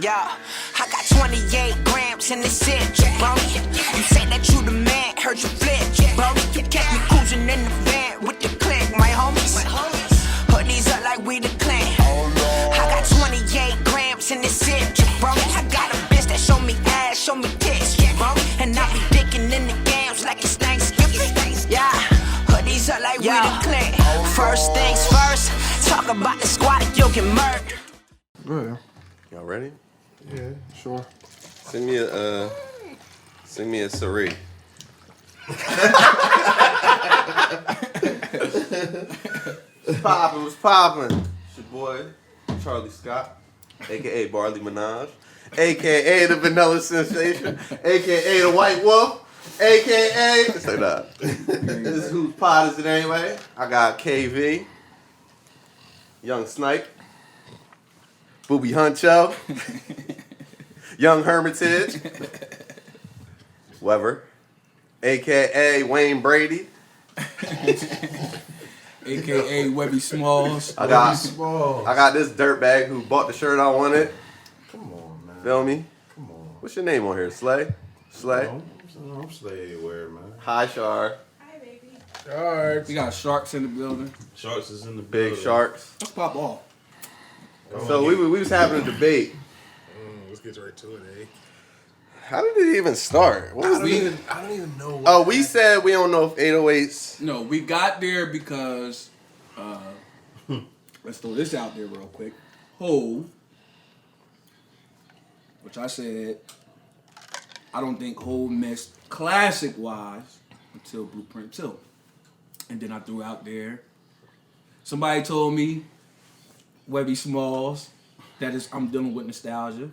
Yeah, I got 28 grams in the zip, bro. You say that you the man, heard you flip, bro. Kept me cruising in the van with the click, my homies. Hoodies up like we the clan. I got 28 grams in the zip, bro. I got a bitch that show me ass, show me tits, bro. And I be dicking in the games like it's Thanksgiving. Yeah, hoodies up like we the clan. First things first, talk about the squad and you'll get murdered. Go ahead. Y'all ready? Yeah, sure. Send me a Sari. What's poppin'? It's your boy, Charlie Scott, a.k.a. Barley Minaj, a.k.a. the Vanilla Sensation, a.k.a. the White Wolf, a.k.a. Say that. This is whose pod is it anyway? I got KV, Young Snipe, Booby Huncho, Young Hermitage, Weber, a.k.a. Wayne Brady, a.k.a. Webby Smalls. I got this dirtbag who bought the shirt I wanted. Come on, man. Feel me? Come on. What's your name on here? Slay? Slay? I'm Slay everywhere, man. Hi, Shar. Hi, baby. Sharks. We got Sharks in the building. Sharks is in the Big building. Sharks. Let's pop off. So we was having a debate. Let's get right to it, eh? How did it even start? What was I don't even know. Oh, we said we don't know if 808s. No, we got there because, let's throw this out there real quick. Hove, which I said, I don't think Hove missed classic-wise until Blueprint 2. And then I threw out there, somebody told me, Webby Smalls, that is, I'm dealing with nostalgia.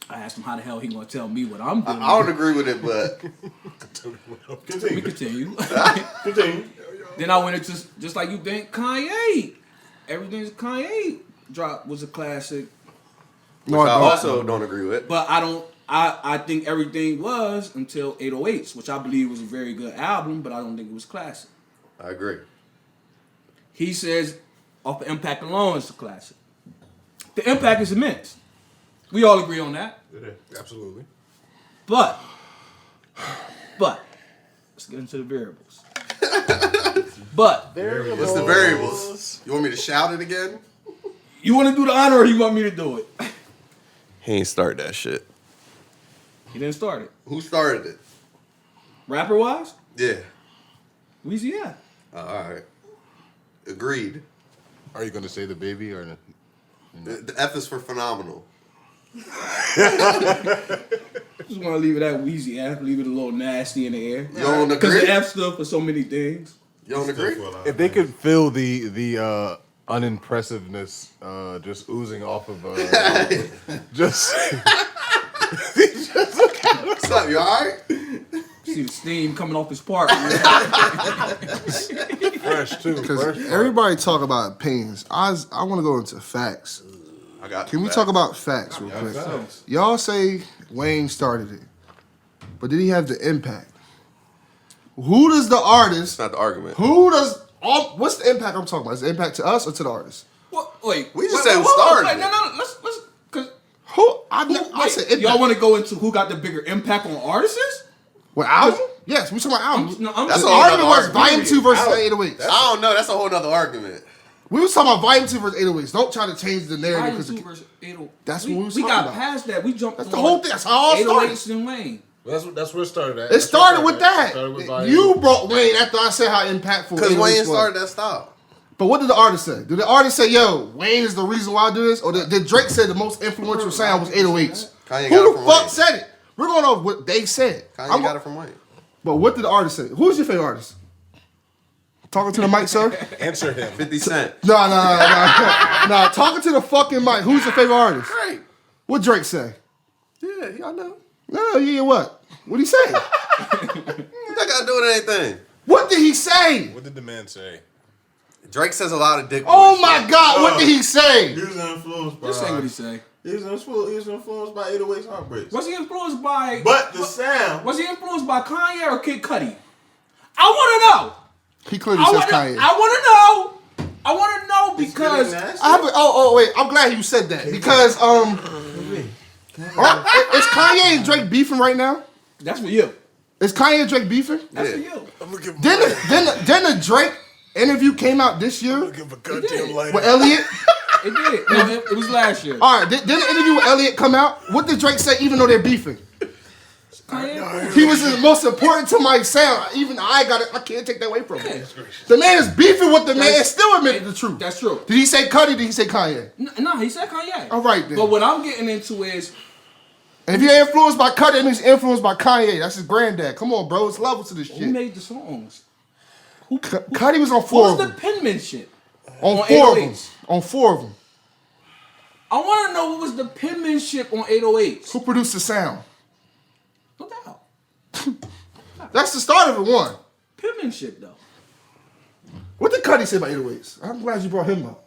I asked him how the hell he gonna tell me what I'm doing. I don't agree with it, but We continue. Continue. Then I went into just like you think Kanye. Everything's Kanye drop was a classic, which I also don't agree with. but I don't. I think everything was until 808s, which I believe was a very good album, but I don't think it was classic. I agree. He says off the impact alone, it's a classic. The impact is immense. We all agree on that. Absolutely. But let's get into the variables. But What's the variables? You want me to shout it again? you want to do the honor, or you want me to do it? He ain't start that shit. He didn't start it. Who started it? Rapper wise, Yeah. Weezy, yeah. All right. Agreed. Are you going to say the baby or no? The F is for phenomenal. Just want to leave it at Weezy F, leave it a little nasty in the air. You don't Because agree? the F stood for so many things. You don't agree? If they could feel the unimpressiveness just oozing off of just What's up? You all right? See the steam coming off his part. fresh too. Because everybody talk about opinions. I want to go into facts. I got. Can we talk about facts real quick? Y'all say Wayne started it, but did he have the impact? Who does the artist? It's not the argument. Who does? What's the impact I'm talking about? Is the impact to us or to the artist? Wait, We just said who started it. No, let's, cause Who? I said impact. y'all want to go into who got the bigger impact on artists? What album? Yes, we talking about album. That's The a whole argument nother was Volume argument. 2 versus 808s. I don't know. That's a whole nother argument. We was talking about Volume 2 versus 808s. Don't try to change the narrative. Volume 'cause 2 versus 808. That's what we was We talking got about. past that. We jumped. That's the whole thing. That's how it all 808s and Wayne. That's where it started at. It started with that. Started with Volume. You brought Wayne after I said how impactful. Because 808s Wayne was. started that style. But what did the artist say? Did the artist say, yo, Wayne is the reason why I do this? Or did Drake say the most influential sound was 808s? Kanye got it Who the from fuck Wayne. said it? We're going off what they said. Kanye got it from Wayne. But what did the artist say? Who's your favorite artist? Talking to the mic, sir? Answer him. 50 Cent. No. Talking to the fucking mic. Who's your favorite artist? Drake. What Drake say? Yeah, y'all know. No, yeah, what? What'd he say? What that got to do with anything? What did he say? What did the man say? Drake says a lot of dick. Oh boy my shit. God, what did he say? He was influenced by. Just say what he say. He was influenced by 808's Heartbreak. Was he influenced by? But the sound. Was he influenced by Kanye or Kid Cudi? I want to know. He clearly says Kanye. I want to know. I want to know because wait, I'm glad you said that because Is Kanye and Drake beefing right now? That's for you. Is Kanye and Drake beefing? That's for you. I'm gonna give him Then the Drake interview came out this year give a goddamn lighter. with Elliot. It did. No, it was last year. All right, then the interview with Elliot come out. What did Drake say? Even though they're beefing, he was the most important to my sound. Even I can't take that away from him. The man is beefing with the man and still admitted the truth. That's true. Did he say Cudi? Did he say Kanye? No, he said Kanye. All right then. But what I'm getting into is, And if you're influenced by Cudi, that means you're influenced by Kanye. That's his granddad. Come on, bro. It's levels to this who shit. made the songs? Cudi was on What four was of the them. penmanship? On four of them. 808s? On four of them. I want to know what was the penmanship on 808s. Who produced the sound? No doubt. That's the start of it. One. Penmanship, though. What did Cudi say about 808s? I'm glad you brought him up.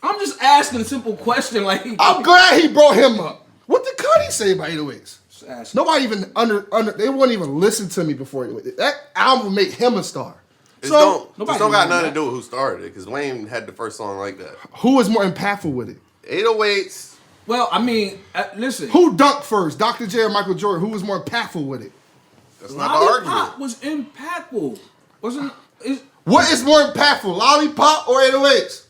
I'm just asking a simple question. Like, I'm glad he brought him up. What did Cudi say about 808s? just asking. Nobody even they wouldn't even listen to me before 808s. That album made him a star. This So don't got nothing to do with who started it, because Wayne had the first song like that. who was more impactful with it? 808s. Well, I mean, listen. Who dunked first, Dr. J or Michael Jordan? Who was more impactful with it? That's not the argument. Lollipop was impactful. Wasn't it? What is more impactful, Lollipop or 808s?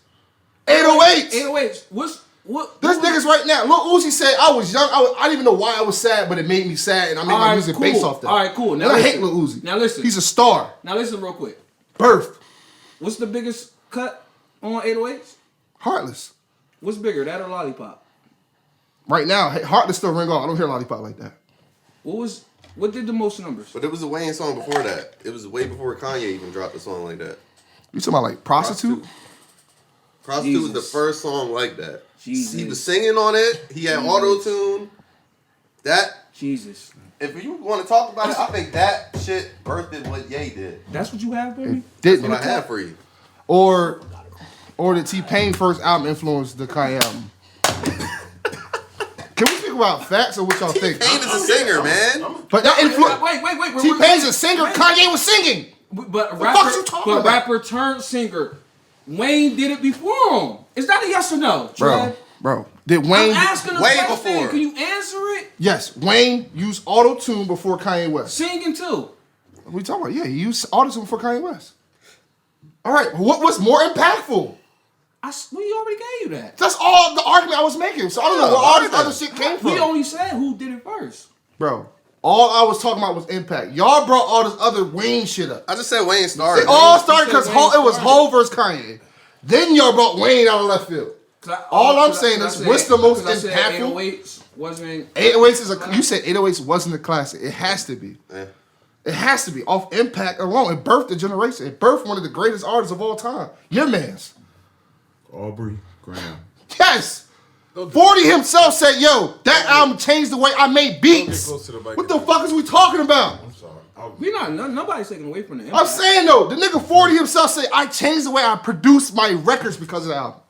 808s. 808s. What? This niggas right now. Lil Uzi said I was young. I didn't even know why I was sad, but it made me sad, and I made my Alright, music cool. based off that. Alright, cool. Now And I listen. hate Lil Uzi. Now listen. He's a star. Now listen real quick. Birth. What's the biggest cut on 808s? Heartless. What's bigger, that or Lollipop? Right now, Heartless still ring off. I don't hear Lollipop like that. What did the most numbers? But it was a Wayne song before that. It was way before Kanye even dropped a song like that. You talking about like Prostitute? Prostitute was the Jesus. first song like that. Jesus. He was singing on it. He had auto-tune. Jesus. If you want to talk about it, I think that shit birthed what Ye did. That's what you have, baby? That's Didn't. what I have for you. Or the T-Pain first album influenced the Kanye album? Can we speak about facts or what y'all think? T-Pain is a singer, man. But that influence. Wait. T-Pain's a singer. Kanye was singing. But fuck you talking about? rapper turned singer. Wayne did it before him. Is that a yes or no, Trev? Bro. Did I'm Wayne? asking a way question. before. Can you answer it? Yes, Wayne used auto-tune before Kanye West. Singing too. What are we talking about? Yeah, he used auto-tune before Kanye West. All right, what was more impactful? We already gave you that. That's all the argument I was making. So I don't know where all this other shit came from. We only said who did it first. Bro, all I was talking about was impact. Y'all brought all this other Wayne shit up. I just said Wayne started. It all started because You said Wayne it was started. Hov versus Kanye. Then y'all brought Wayne out of left field. All I'm saying is, what's the most impactful? 808s wasn't. 808s is you said 808s wasn't a classic. It has to be. Yeah. It has to be off impact alone. It birthed a generation. It birthed one of the greatest artists of all time. Your man's. Aubrey Graham. Yes. 40 himself said, yo, that album changed the way I made beats. close to the mic. What the fuck is we talking about? I'm sorry. We not. Nobody's taking away from the. I'm impact. saying though, the nigga 40 himself said, I changed the way I produce my records because of the album.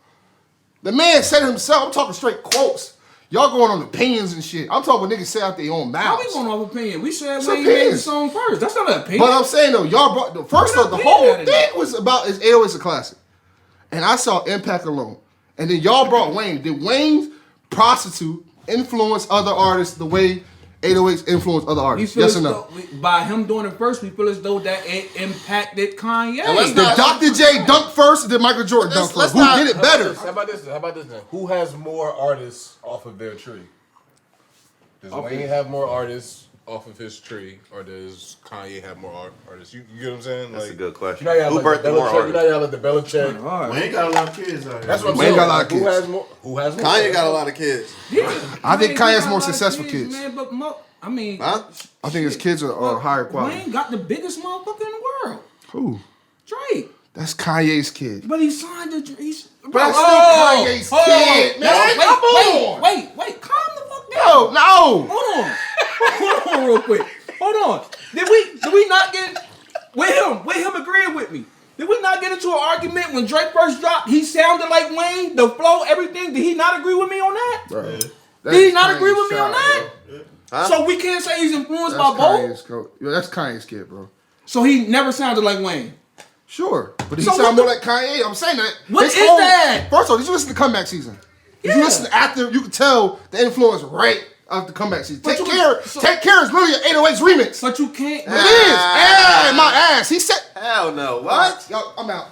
The man said it himself. I'm talking straight quotes. Y'all going on opinions and shit. I'm talking what niggas say out their own How mouths. we going off opinion? We said It's Wayne made the opinion. song first. That's not an opinion. But I'm saying though, y'all brought the first We're of not the paying whole that in thing there. was about is 808's a classic. And I saw impact alone. And then y'all brought Wayne. Did Wayne's Prostitute influence other artists the way 808s influenced other we artists? feel Yes or as no? though, by him doing it first, we feel as though that it impacted Kanye. And let's Did not- Dr. J dunk first or did Michael Jordan dunk Let's first? Who not- did it better? How about this? How about this then? Who has more artists off of their tree? Does Wayne have more artists off of his tree, or does Kanye have more artists? You get what I'm saying? That's like, a good question. You know, you Who have birthed the more Belichick. You know, artists? you have like the Belichick. All right. Wayne got a lot of kids out here. That's what I'm Wayne saying. got a lot of Who kids. has more? Who has more? Kanye got a lot of kids. I think Kanye's Wayne got a more lot of successful kids. Man, but I mean, Huh? I think his kids are higher quality. Wayne got the biggest motherfucker in the world, Who? Drake. That's Kanye's kid. But he signed the. He's, But that's still Kanye's kid, man. Come on. Wait, calm the fuck down. No. Hold on real quick. Hold on. Did we not get with him agreeing with me? Did we not get into an argument when Drake first dropped? He sounded like Wayne, the flow, everything. Did he not agree with me on that? Bro. Did he not agree with me on that? Huh? So we can't say he's influenced That's by both. That's Kanye's kid, bro. So he never sounded like Wayne. Sure, but he So sound what more the- like Kanye. I'm saying that. What His is that? First of all, did you listen to Comeback Season? If you listen after, you can tell the influence right after the comeback season. Take Care is literally an 808s remix. But you can't. It is. Hey, my ass. He said. Hell no. What? Yo, I'm out.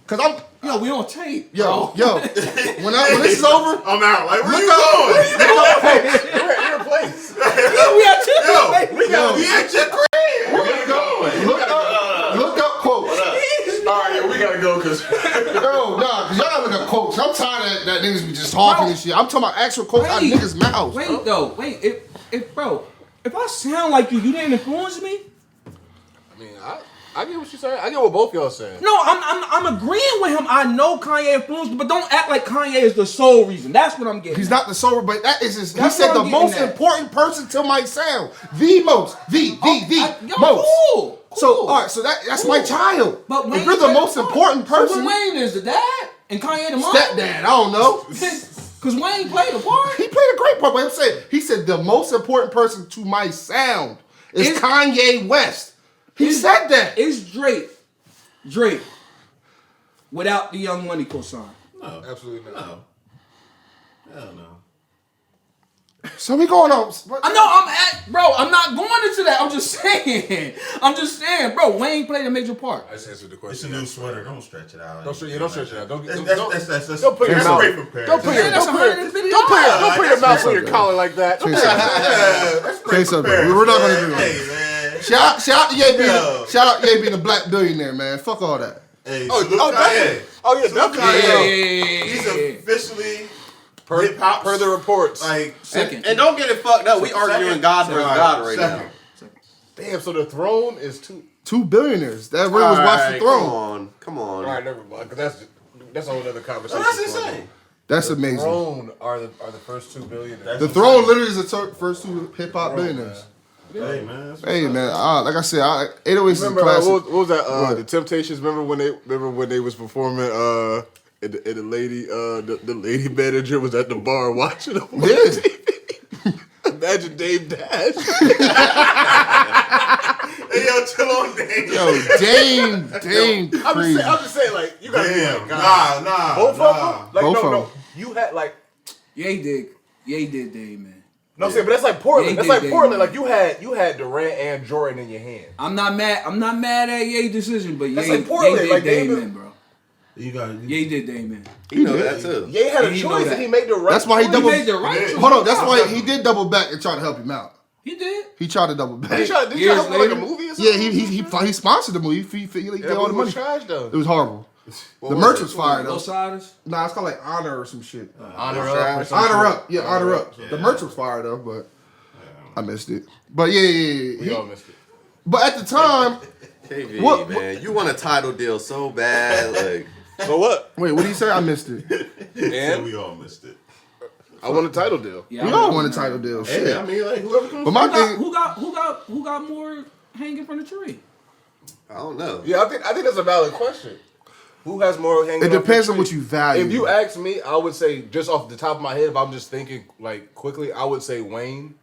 Cause I'm. Yo, we on tape. Yo. When this is over, I'm out. Like, where you We're at your place. We at your going? We gotta be at your crib. Where you going? look up quotes. All right, yeah, we gotta go because Yo, nah, cause y'all gotta look up quotes. I'm tired of that niggas be just talking and shit. I'm talking about actual quotes out of niggas' mouths. Wait. If I sound like you didn't influence me. I mean, I get what you're saying. I get what both y'all saying. No, I'm agreeing with him. I know Kanye influenced me, but don't act like Kanye is the sole reason. That's what I'm getting. He's not the sober, but that is his. He That's said what the I'm most getting at. important person to my sound. The most. The Yo, most. Cool. So, all right, so that's my child. But Wayne if you're the played most part. important person, So Wayne is the dad and Kanye the mom. stepdad, I don't know. Because Wayne played a part. He played a great part, but I'm saying, he said the most important person to my sound is It's- Kanye West. He said that. It's Drake. Without the Young Money cosign. No, Absolutely not. no. Hell no. So we going on. I know I'm not going into that. I'm just saying, bro, Wayne played a major part. I just answered the It's question. a new sweater. Don't stretch it out. Don't stretch it out. Don't Don't put your mouth. great comparison. Don't put your That's don't $150. put your mouth on your collar like that. That's Say great something. comparison. We're not gonna do that. Hey, man. Shout out to Ye Yo. being the black billionaire, man. Fuck all that. Hey, Oh, salute oh, Kanye. Oh yeah, Salute definitely. Kanye. He's officially Per the reports. like Second. And don't get it fucked up. We arguing God versus God right now. Damn, so the throne is two. 2 billionaires. That really was watch the throne. Come on. All right, never mind. Because that's a whole other conversation. that's insane. That's The amazing. throne are the first 2 billionaires. The throne literally is the first 2 hip hop billionaires. Hey, man. that's Hey what's man, up. like I said, 808s is a Remember classic. what was that? What? The Temptations. Remember when they was performing? And the lady manager was at the bar watching them on Yeah. TV. Imagine Dame Dash. Hey, yo, chill on Dame. Yo, Dame, I'm crazy. just saying, like you gotta be Damn. like, God. Nah. Both of them. Like Both no. of them. You had like. Ye did, man. No, I'm saying, but that's like Portland. Yeah, That's they like did, Portland. man. Like you had Durant and Jordan in your hand. I'm not mad at Ye's decision, but That's Ye like Portland, did like Dame, David- bro. You got Ye did Dame, man. You know that too. Ye had a He know choice, that. and he made the right. That's why he choice. double. He made the right choice. Hold on, that's why he did double back and try to help him out. He did. He tried to double back. Did you try Years to help him like a later. movie or Yeah, something? he sponsored the movie. He did all the money. Trash though. It was horrible. The was merch it? was fire though. Both sides. Nah, it's called like Honor or some shit. Honor Trash. up. or some Honor shit. Up. Yeah, Honor Up. The merch was fire though, but I missed it. But yeah. We all missed it. But at the time, KV, What- man. You want a title deal so bad. Like, So what? wait, what did he say? I missed it. And we all missed it. I won a title deal. Yeah, We I all know, want a man. title deal. Hey, Shit. I mean, like, whoever comes But my Who thing, got more hanging from the tree? I don't know. Yeah, I think that's a valid question. Who has more hanging? it off the depends on tree? what you value. If you ask me, I would say just off the top of my head, if I'm just thinking like quickly, I would say Wayne,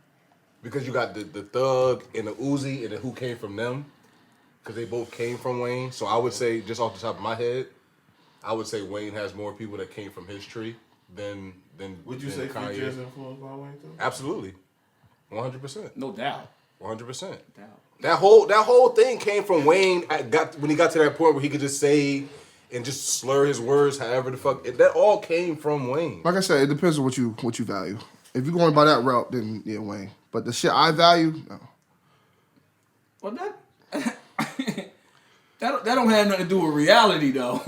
because you got the Thug and the Uzi and the who came from them, because they both came from Wayne. So I would say just off the top of my head, I would say Wayne has more people that came from his tree than Would you than say Kanye. Future is influenced by Wayne too? Absolutely, 100%, No doubt. 100%. Doubt. That whole thing came from Wayne. When he got to that point where he could just say and just slur his words, however the fuck. That all came from Wayne. like I said, it depends on what you value. If you're going by that route, then yeah, Wayne. But the shit I value, no. Well, that don't have nothing to do with reality though.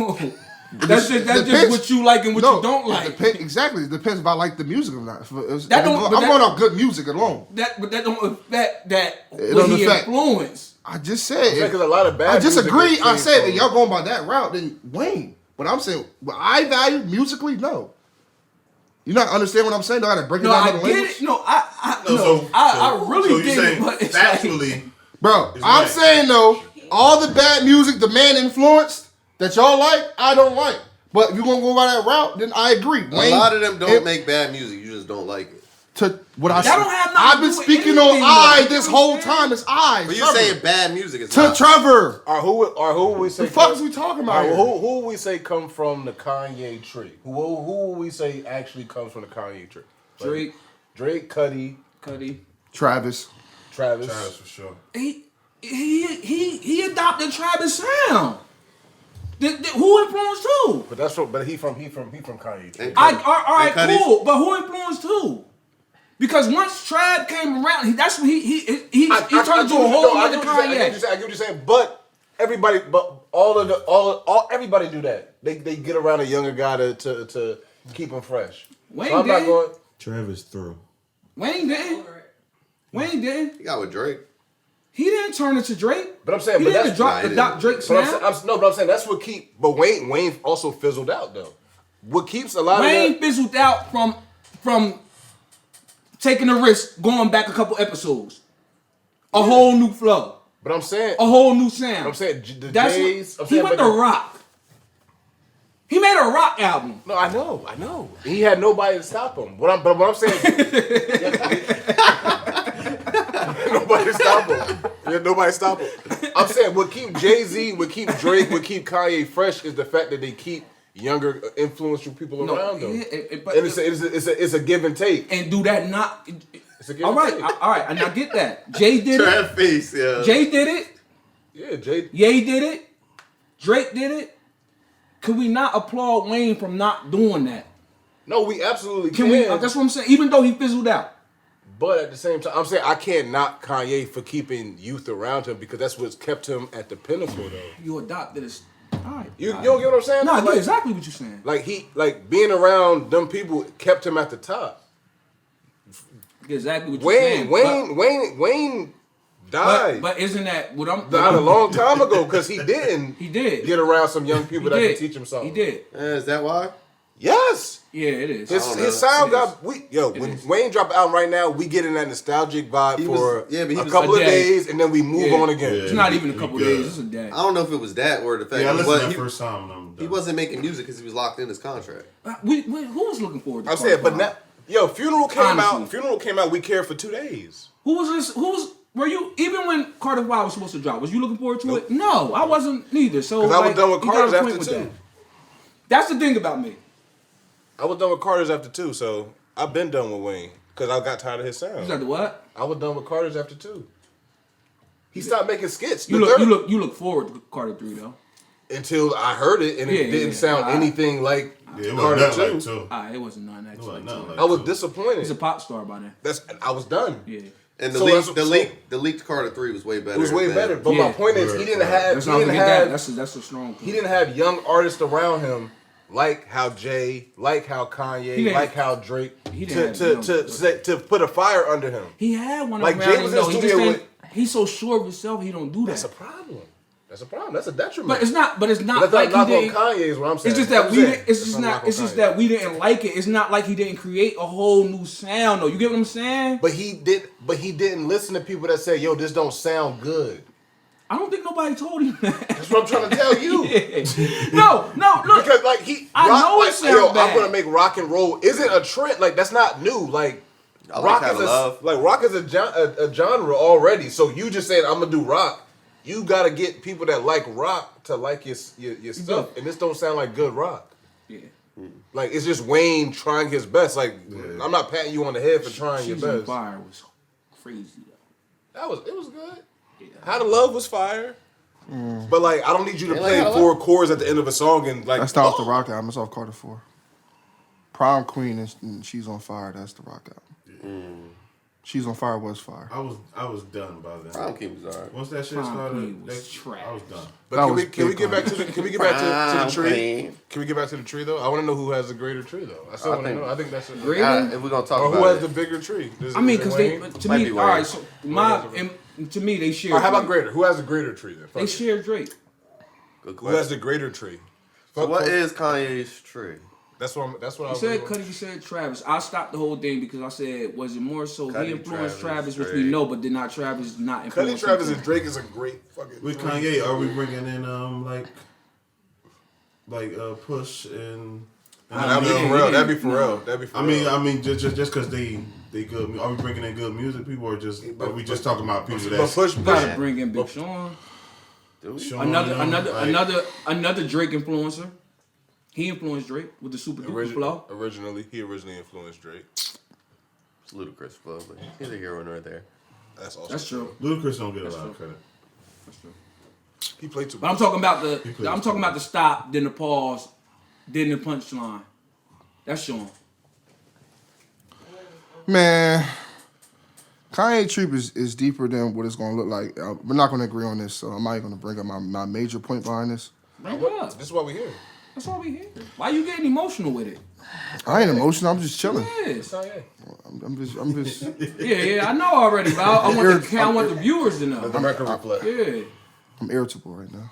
That's just Depends. what you like and what No, you don't it like. exactly. It depends if I like the music or not. I'm don't- but going off good music alone. But that don't affect that It what don't he affect. influeed. I just said. Because a lot of bad. I disagree. music I came said from- that y'all going by that route, then Wayne. But I'm saying what I value musically, no. You not understand what I'm saying? Do I gotta break it No, down I to the get language? it. No, I So really you're get saying it. But it's like, factually, Bro, It's I'm Wayne. saying though, all the bad music the man influenced that y'all like, I don't like. But if you're gonna go by that route, then I agree. A lot of them don't make bad music. You just don't like it. To what I That don't have nothing I've to been do with speaking on anything, I though. this whole time. It's I. But you Trevor. saying bad music is To not. Trevor. Who would we say? The fuck is we talking about? Well, Here? who would we say come from the Kanye tree? Who would we say actually comes from the Kanye tree? Like, Drake, Cudi, Travis. Travis for sure. He adopted Travis sound. Who influenced who? But he from Kanye tree. All right, Cuddy's- cool. But who influenced who? Because once Trev came around, that's when he turned into a whole other Kanye. I get what you're saying, but everybody do that. They get around a younger guy to keep him fresh. Wayne so I'm not did. going. Travis through. Wayne didn't. Wayne didn't. He got with Drake. He didn't turn into Drake. But I'm saying, he but didn't that's adopt Drake's but sound. I'm saying that's what keep. But Wayne also fizzled out though. What keeps a lot Wayne of that, fizzled out from taking a risk, going back a couple episodes, a whole new flow, But I'm saying, a whole new sound. I'm saying the That's J's. what, he went to rock. He made a rock album. No, I know. He had nobody to stop him. What I'm saying, nobody to stop him. Yeah, nobody stop him. I'm saying what keep Jay-Z, what keep Drake, what keep Kanye fresh is the fact that they keep younger, influential people around them. But And it's a give and take. and do that not. It's a give All and right, take. all right, and I get that. Jay did it. Trev face, yeah. Jay did it. Yeah, Jay. Ye did it. Drake did it. Could we not applaud Wayne from not doing that? No, we absolutely Can can. we? That's what I'm saying. Even though he fizzled out. But at the same time, I'm saying I can't knock Kanye for keeping youth around him because that's what's kept him at the pinnacle, though. You adopted it. All right. You don't get what I'm saying? No, I Like- get exactly what you're saying. Like being around them people kept him at the top. I get exactly what you're saying. Wayne died. But isn't that what I'm? Died a long time ago because he didn't. He did. Get around some young people that did. can teach him something. He did. Is that why? Yes. Yeah, it is. His sound It is. got when Wayne drop an album right now, we get in that nostalgic vibe He for was- yeah, but he a was couple a of day. days and then we move Yeah. on again. Yeah. It's not even a He couple good. days. It's a day. I don't know if it was that or the fact Yeah, I that listened to that first time and I'm done. he wasn't making music because he was locked in his contract. Who was looking forward to I'm saying, but Carter now, Funeral came Honestly. out. Funeral came out. We cared for 2 days. Who was this? Who was? Were you even when Carter 5 was supposed to drop? Was you looking forward to it? No, I wasn't neither. So 'Cause I was like, done with you got Carter's a point after with 2. that. That's the thing about me. I was done with Carter's after 2, so I've been done with Wayne because I got tired of his sound. You got the what? I was done with Carter's after 2. He stopped making skits. You look forward to Carter 3 though. Until I heard it and it didn't sound anything like Yeah, it Carter was 2. nothing like too. It wasn't none that. It wasn't nothing like I was two. disappointed. He's a pop star by then. I was done. Yeah. And So the leaked Carter 3 was way better. It was way than- better. But Yeah. my point is, he didn't have. Let's He not didn't forget that. have. That's a strong. He didn't have young artists around him like how Jay, like how Kanye, didn't- like how Drake, he didn't have to put a fire under him. He had one Like, around Jay him, was in the though. He just studio didn't- He's so sure of himself. He don't do that. That's a problem. That's a detriment. But it's not. But it's not That's like not he on didn't. Kanye is what I'm saying. It's just that I'm we saying. didn't. It's That's just not not. on It's just Kanye. that we didn't like it. It's not like he didn't create a whole new sound though. You get what I'm saying? But he did. But he didn't listen to people that say, "Yo, this don't sound good." I don't think nobody told him that. That's what I'm trying to tell you. No, look. Because like he, I know it like, sound yo, bad. I'm gonna make rock and roll. Isn't a trend like that's not new. Like I like rock Kinda is Love. rock is a genre already. So you just saying I'm gonna do rock. You gotta get people that like rock to like your stuff, and this don't sound like good rock. Yeah. Like it's just Wayne trying his best. Like I'm not patting you on the head for trying your She's on best. Fire was crazy though. It was good. How to Love was fire. But like I don't need you to Ain't play like 4 chords at the end of a song and like That's not off the Rock album. It's off Carter 4. Prom Queen and She's on Fire. That's the Rock album. She's on Fire was fire. I was done by then. Prom King was alright. Once that shit Prom started, Queen was trash. I was done. But That can was we big get back time. to the can we get back to the tree? Queen. Can we get back to the tree though? I want to know who has the greater tree though. I still I want to think- know. I think that's a Greater? If we're gonna talk Or who about has it, the bigger tree? I mean, because they Wayne? to Might me, be all Wayne. right. So to me, they share. Or how about Drake. greater? Who has the greater tree then? Fuck They it. share Drake. good Who has question. the greater tree? So what is Kanye's tree? That's what I You was said doing. Cudi, you said Travis. I stopped the whole thing because I said, was it more so Cudi, he influenced Travis, Travis, which we Drake. know, but did not Travis not influence Cudi, Travis, him? and Drake is a great fucking. With Kanye, are we bringing in Push and? That'd be Yeah, for real. yeah. That'd be for real. That'd be for I real. mean, just because they they good? Are we bringing in good music people, or we just talking about people But that's push. Gotta bring in Big Sean. Sean, Another Drake influencer. He influenced Drake with the super duper flow. He originally influenced Drake. It's ludicrous flow, but he's a hero right there. That's also That's true. Ludacris don't get a lot of credit. That's true. He played too But I'm much. talking about the stop, then the pause, then the punchline. That's Sean. Man, Kanye Trip is deeper than what it's going to look like. We're not going to agree on this, so I'm not even going to bring up my major point behind this. Bring it up. This is why we here. That's all we hear. Why you getting emotional with it? I ain't emotional. I'm just chilling. Yes. I'm just. Yeah, I know already, but I want the viewers to know. The record reflect. Yeah. I'm irritable right now.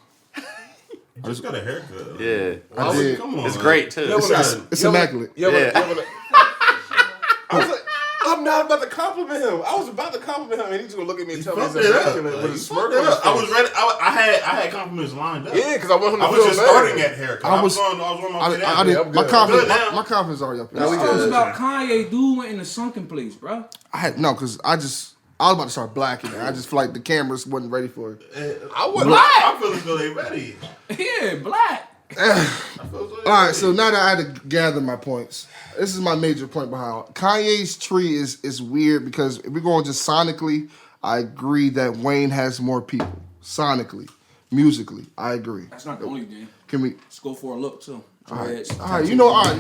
You just got a haircut. Yeah. I did. Come on, It's man. great, too. It's immaculate. I was like, I'm not about to compliment him. I was about to compliment him, and he's gonna look at me and tell me he's Fucked it up. immaculate with a He smirk fucked on it his up. I was face. ready. I had compliments lined up. Yeah, because I want him to I was feel just bad. starting at haircut. I was on my way I down. didn't. I'm My good. confidence. Good now. My confidence already up there. Now we It's good. about Kanye. Dude went in the sunken place, bro. I had no, because I was about to start blacking it. I just feel like the cameras wasn't ready for it. I feel as though they ready. Yeah, black. All right, so now that I had to gather my points, this is my major point behind it. Kanye's tree is weird because if we're going just sonically, I agree that Wayne has more people. Sonically, musically, I agree. That's not the only thing. Can we? Let's go for a look too. All right, you know, all right.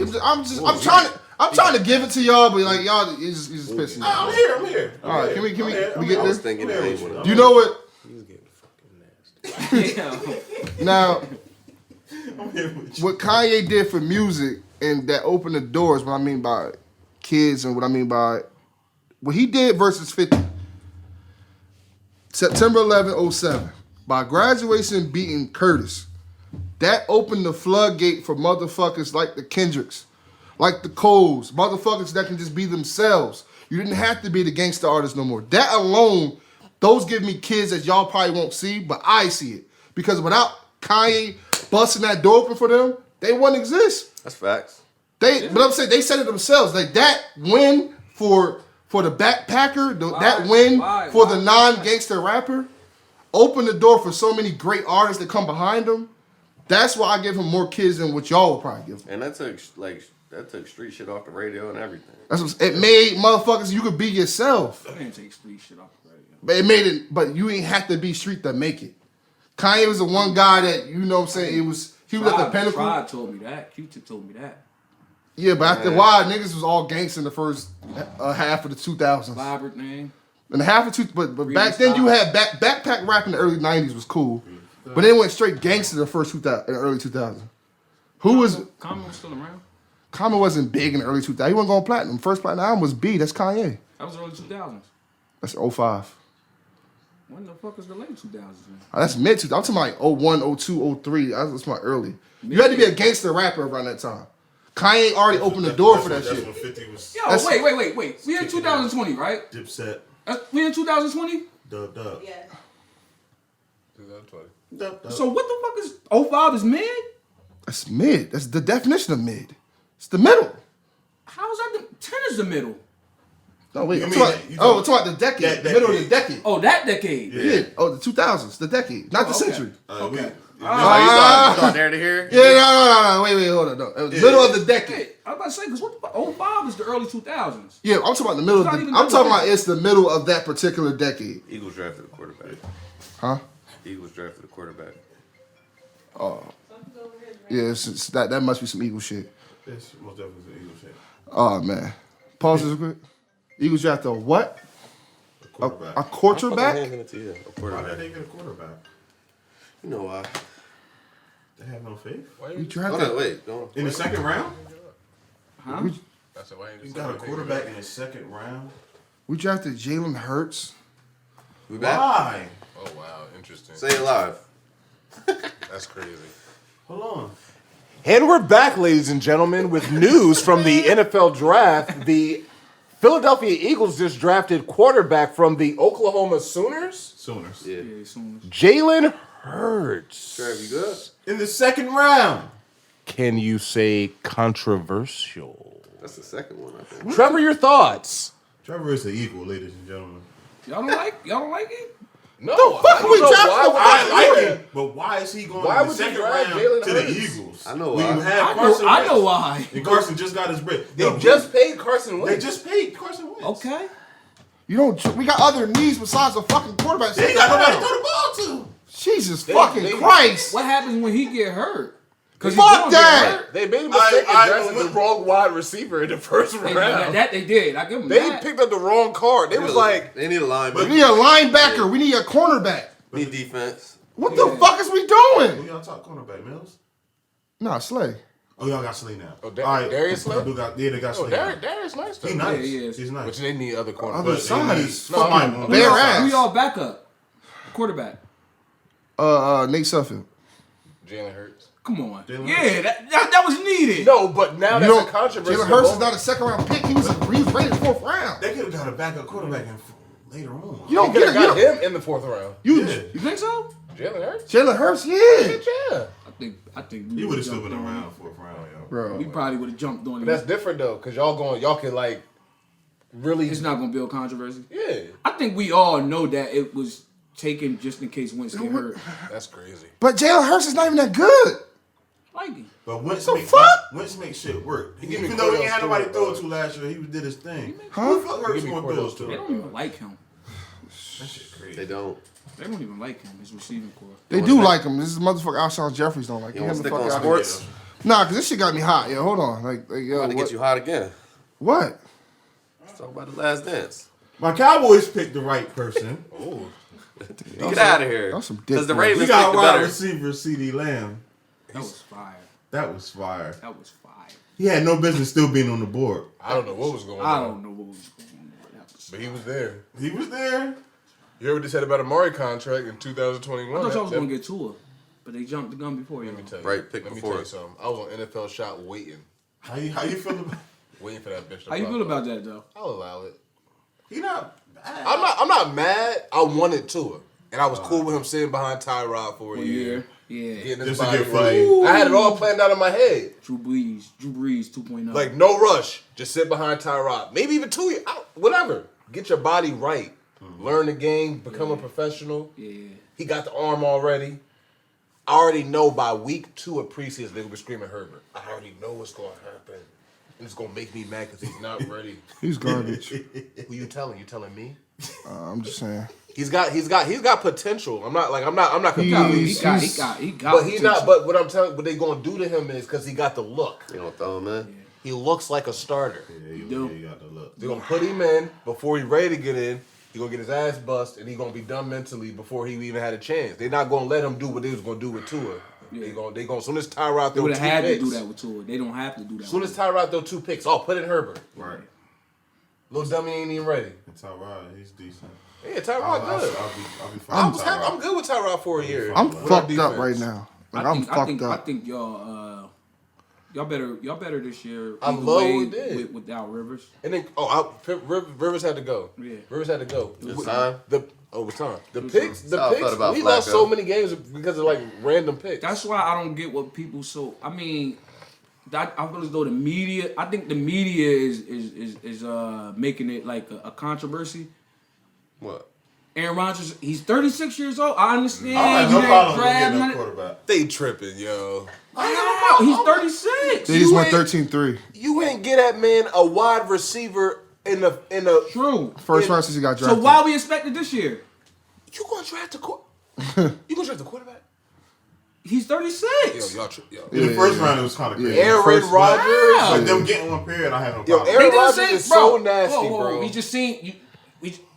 I'm trying to give it to y'all, but like y'all, you just pissing me. I'm here. All right, can we get I was this? thinking that he would have. You know what? He's getting fucking nasty. Yeah. Now, I'm here with you. what Kanye did for music and that opened the doors, what I mean by kids and what I mean by what he did versus 50. September 11, 07. By graduation beating Curtis. That opened the floodgate for motherfuckers like the Kendricks, like the Coles, motherfuckers that can just be themselves. You didn't have to be the gangster artist no more. That alone, those give me kids that y'all probably won't see, but I see it. Because without Kanye busting that door open for them, they wouldn't exist. That's facts. But I'm saying they said it themselves. Like that win for the backpacker, that win for the non-gangster rapper, opened the door for so many great artists that come behind him. That's why I give him more kids than what y'all would probably give him. And that took street shit off the radio and everything. It made motherfuckers you could be yourself. I didn't take street shit off the radio. But it made it. But you ain't have to be street to make it. Kanye was the one guy that he was at the pinnacle. Tribe told me that. Q-Tip told me that. Yeah, but after a while, niggas was all gangsta in the first half of the 2000s. Vibrant name. And half of but back then you had backpack rap in the early 90s was cool. But then it went straight gangster the first in the early 2000s. Common was still around. Common wasn't big in the early 2000s. He wasn't going platinum. First platinum album was B. That's Kanye. That was early 2000s. That's 05. When the fuck is the late 2000s, man? That's mid 2000s. I'm talking like 01, 02, 03. That's my early. You had to be a gangster rapper around that time. Kanye already opened the door for that That's shit. when 50 was Yo, wait. We in 2020, right? Dipset. We in 2020? Dub. Yeah. 2020. Dub. So what the fuck is 05 is mid? That's mid. That's the definition of mid. It's the middle. How is that 10 is the middle? No, wait. You I'm mean talking that- you I'm talking about the decade. that The middle of the decade. decade. Oh, that decade. Yeah. Oh, the 2000s. The decade. Not the okay. century. Okay. You thought there to here? Yeah, no. Wait, hold on. No. It was middle of the decade. Hey, I was about to say, because what the fuck? 05 is the early 2000s. Yeah, I'm talking about the middle It's of not the, even I'm done talking with about it's the middle of that particular decade. Eagles drafted a quarterback. Huh? Eagles drafted a quarterback. Yeah, that must be some Eagle shit. It's most definitely the Eagle shit. Oh, man. Pause this quick. Eagles drafted a what? Quarterback. A quarterback? I'm handing it to you. A Why quarterback. did they get a quarterback? You know why? They have no faith. We Hold drafted. on, wait. Go on. In the second round? Huh? That's why You got a quarterback in the second round? We drafted Jalen Hurts. We back? Why? Oh wow, interesting. Say it live. That's crazy. Hold on. And we're back, ladies and gentlemen, with news from the NFL draft. The Philadelphia Eagles just drafted quarterback from the Oklahoma Sooners, Sooners. Yeah. Yeah, soon. Jalen Hurts. Trev, you good? In the second round. Can you say controversial? That's the second one, I think. Trevor, your thoughts? Trevor is the equal, ladies and gentlemen. Y'all don't like it? No, The fuck we drafting? I like it, but why is he going Why in the would you second draft round Jalen to the Hurts? Eagles? I know When why. you have I Carson know Wentz, why. and Carson just got his bread. They just paid Carson They Wentz. just paid Carson Wentz. Okay. You don't. We got other needs besides a fucking quarterback. They ain't got nobody to throw the ball to. Jesus They- fucking they- Christ! What happens when he get hurt? Because Fuck that! They made a mistake I- and drafted the wrong wide receiver in the first round. That they did. I give them They that. picked up the wrong card. They was like, they need a We linebacker. need a linebacker. We need a cornerback. Need defense. What the fuck is we doing? Who y'all talk cornerback, Mills? Nah, Slay. Oh, y'all got Slay now. Oh, Darius Slay? They got oh, Slay now. Darius nice though. He's nice. Yeah, he is. He's nice. But they need other corners. Other But side they need is somebody fucking on bare the other ass. Who y'all backup? Quarterback. Nate Suffield. Jalen Hurts. Come on. Jalen Yeah, that was needed. No, but now You that's don't. a controversy. Jalen Hurts is not a second round pick. He was rated 4th round. They could have got a backup quarterback later on. You don't They get could have it. got him in the 4th round. You Yeah. You think so? Jalen Hurts? Jalen Hurts, yeah, Yeah. I think He would have still jumped been on around him. 4th round, yo. bro. We probably would have jumped on him. But that's different though, because y'all can like really. It's not gonna build controversy. Yeah. I think we all know that it was taken just in case Wentz get hurt. That's crazy. But Jalen Hurts is not even that good. Like him. But Wentz The make, fuck? Wentz make shit work. give me Even though he Cordell ain't had nobody to Stewart, throw it to last year, he did his thing. Huh? Who the fuck Hurts Give me going to Cordell throw it They Stewart. to? don't even like him. That shit crazy. They don't. They don't even like him. His receiving core. They do like him. This is motherfucker Alshon Jeffries don't like You him. want to Get stick the fuck on out of here. sports? Nah, cause this shit got me hot. Yo, hold on. Like yo, About to what? get you hot again. What? Let's talk about the last dance. My Cowboys picked the right person. Get out of here. That's some dick Because the boy. Ravens We picked got the wide better. receiver CeeDee Lamb. That was fire. That was fire. That was fire. He had no business still being on the board. I don't know what was going on. I don't know what was going on. That was, But he was there. He was there. You heard what they said about Amari contract in I 2021? thought y'all was That- gonna get Tua, but they jumped the gun before you. Let me tell you. Right, pick Let me before. tell you something. I was on NFL shot waiting How you feel about? for that bitch to How you pop feel up. about that though? I'll allow it. He not bad. I'm not mad. I wanted Tua. And I was cool with him sitting behind Tyrod for a year. Yeah. Getting his Just to body get fully- right. I had it all planned out in my head. Drew Brees 2.0. Like, no rush. Just sit behind Tyrod. Maybe even 2 years. Whatever. Get your body right. Learn the game. Become a professional. yeah. He got the arm already. I already know by week 2 of preseason they're going to be screaming Herbert. I already know what's going to happen. And it's going to make me mad because he's not ready. He's garbage. Who you telling? You telling me? I'm just saying. He's got potential. I'm not completely. He got. But he's not. But what I'm telling, what they gonna do to him is because he got the look. You don't throw him in. He looks like a starter. Yeah, do. you got the look. They're gonna put him in before he's ready to get in. He's gonna get his ass bust, and he's gonna be done mentally before he even had a chance. They're not gonna let him do what they was gonna do with Tua. Yeah. They gonna. Soon as Tyrod They throw would 2 have had picks. to do that with Tua. They don't have to do that. Soon with as Tyrod throw 2 picks, put in Herbert. Right. Little dummy ain't even ready. It's all right. He's decent. Yeah, Tyrod good. I'll be fine. I'm good with Tyrod for a year. I'm Without fucked defense. up right now. Like, I I'm think, fucked I think, up. I think y'all better this year. I either love way what we did. without Rivers. And then, Rivers had to go. Yeah. Rivers had to go. It's time. It was time. The was picks, That's how I felt about we lost Flacco. so many games because of like random picks. That's why I don't get what people so. I mean, I feel as though the media. I think the media is making it like a controversy. What? Aaron Rodgers, he's 36 years old. I understand. I have you no didn't problem with grab getting none a of- quarterback. They tripping, yo. He's 36. They just You went ain't- 13-3. You ain't get that man a wide receiver in a. True. First round since he got So drafted. why we expected this year? You gonna draft a quarterback? He's 36. Yo, y'all yo. In the first round, it was kind of crazy. Aaron First- Rodgers. Like them getting one period, I have no Yo, problem. Aaron They didn't Rodgers say- is bro, so nasty, whoa, bro. We just seen you.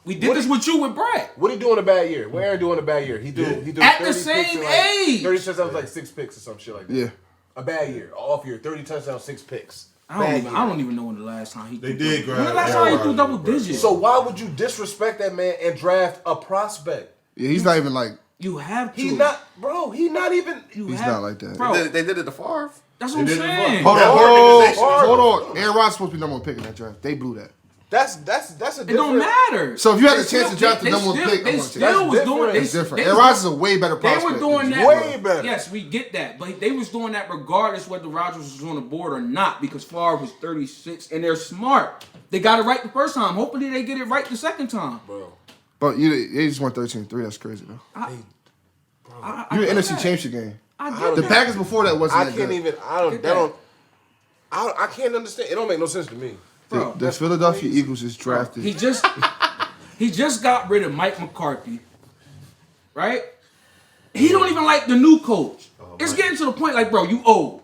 We did this with you with Brad. What he doing a bad year? What Aaron doing a bad year? He do At 30 the picks same and, age. 30 touchdowns, like 6 picks or some shit like that. Yeah. A bad year, off year, 30 touchdowns, 6 picks. I don't even know when the last time he. They threw did double- grab When the last Aaron time he threw Rodgers, double bro. digits? So why would you disrespect that man and draft a prospect? Yeah, he's not even like. you have to. He not, bro. He not even. You He's have- not like that. Bro, They did it to Favre. that's what I'm They did it saying. before. Hold That on, organization is hold horrible. on. Aaron Rodgers supposed to be number 1 pick in that draft. They blew that. That's a different. It don't matter. So if you had They the chance to draft the number one pick, they I'm gonna still take was it. doing. It's different. They Aaron Rodgers is a way better They prospect. were doing that. Way better. Yes, we get that, but they was doing that regardless whether Rodgers was on the board or not, because Favre was 36, and they're smart. They got it right the first time. Hopefully, they get it right the second time. Bro. But they just won 13-3. That's crazy though. You in NFC Championship game. The Packers before that wasn't. I that can't good. even. I can't understand. It don't make no sense to me. Bro, The Philadelphia Eagles just drafted. he just got rid of Mike McCarthy, right? He don't even like the new coach. It's getting to the point like, bro, you old.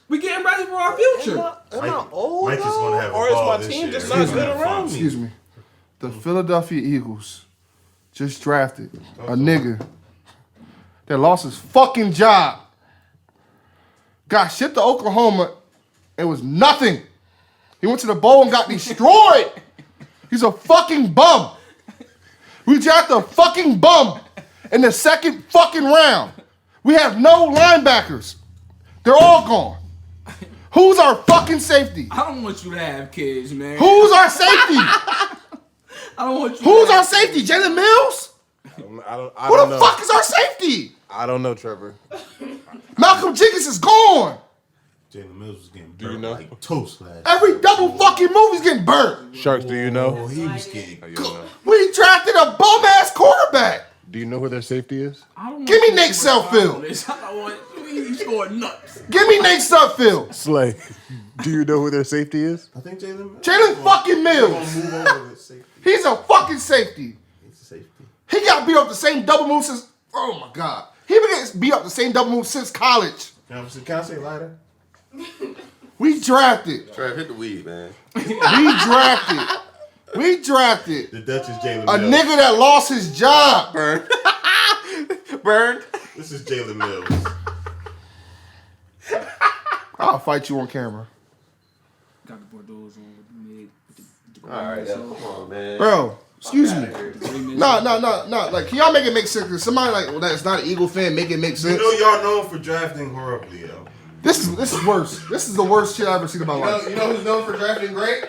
We getting ready for our future. Am I old Mike is gonna have a or is ball my this team year. just He's not gonna good have around fun. me? Excuse me. The Philadelphia Eagles just drafted a nigga that lost his fucking job. Got shipped to Oklahoma. It was nothing. He went to the bowl and got destroyed. He's a fucking bum. We drafted a fucking bum in the second fucking round. We have no linebackers. They're all gone. Who's our fucking safety? I don't want you to have kids, man. Who's our safety? I don't want you. Who's to our have safety? Jalen Mills? I Who don't the know. fuck is our safety? I don't know, Trevor. Malcolm Jenkins is gone. Jalen Mills was getting you burnt know? like toast last. Every double fucking move he's getting burnt. Sharks, do you know? Oh, he was getting. You don't know. We drafted a bum ass quarterback. Do you know who their safety is? I don't want Give me you to Nate respond Sudfeld. to this. I don't want he's going nuts. Give me Nate Sudfeld. Slay. Do you know who their safety is? I think Jalen. Jalen fucking Mills. Mills. Move over with safety. He's a fucking safety. He's a safety. He got beat up the same double move since. Oh my god. He been getting beat up the same double move since college. Can I say lighter? We drafted. Trev, hit the weed, man. We drafted The Dutch is Jalen a Mills. nigga that lost his job. Burned. This is Jalen Mills. I'll fight you on camera. Got the Bordeaux on with the mid. With the All right, come on, man. Bro, excuse me. me. No. Like, can y'all make it make sense? Cause somebody like that's not an Eagle fan make it make You sense. know y'all known for drafting horribly, yo. This is worse. This is the worst shit I've ever seen in my life. You know who's known for drafting great?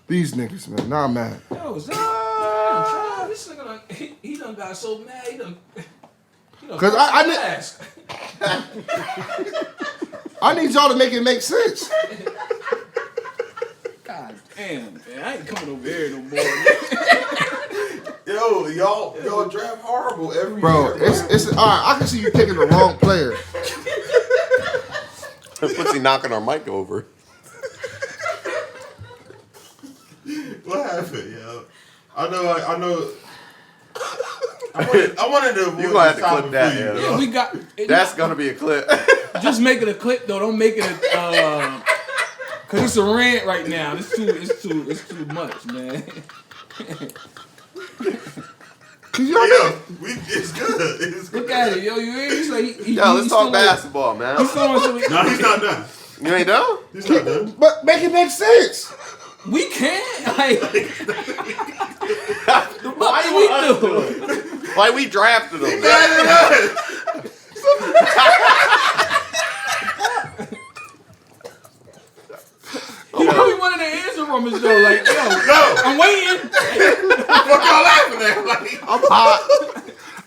These niggas, man. Nah, I'm mad. Yo, Zach, damn, this nigga done, he done got so mad. He done 'Cause I need y'all to make it make sense. God damn, man, I ain't coming over here no more. Man. Yo, y'all draft horrible every Bro, year. it's all right. I can see you picking the wrong player. What's he knocking our mic over? What happened, yo? I know. I wanted to avoid You gonna have this to clip topic that, for you, yeah. yo. Yeah, we got. That's gonna be a clip. Just make it a clip though. Don't make it a. Cause it's a rant right now. It's too much, man. Cause you know what I mean? It's good. It's good. Look at it, yo. You hear? He's like, Yo, let's talk basketball, man. He's throwing some. No, he's not done. You ain't done? He's not done. But make it make sense. We can't. Like, what do we do? Like we drafted him. He probably wanted to answer from us though. Like, yo, No, I'm waiting. what y'all laughing at? Like, I'm hot.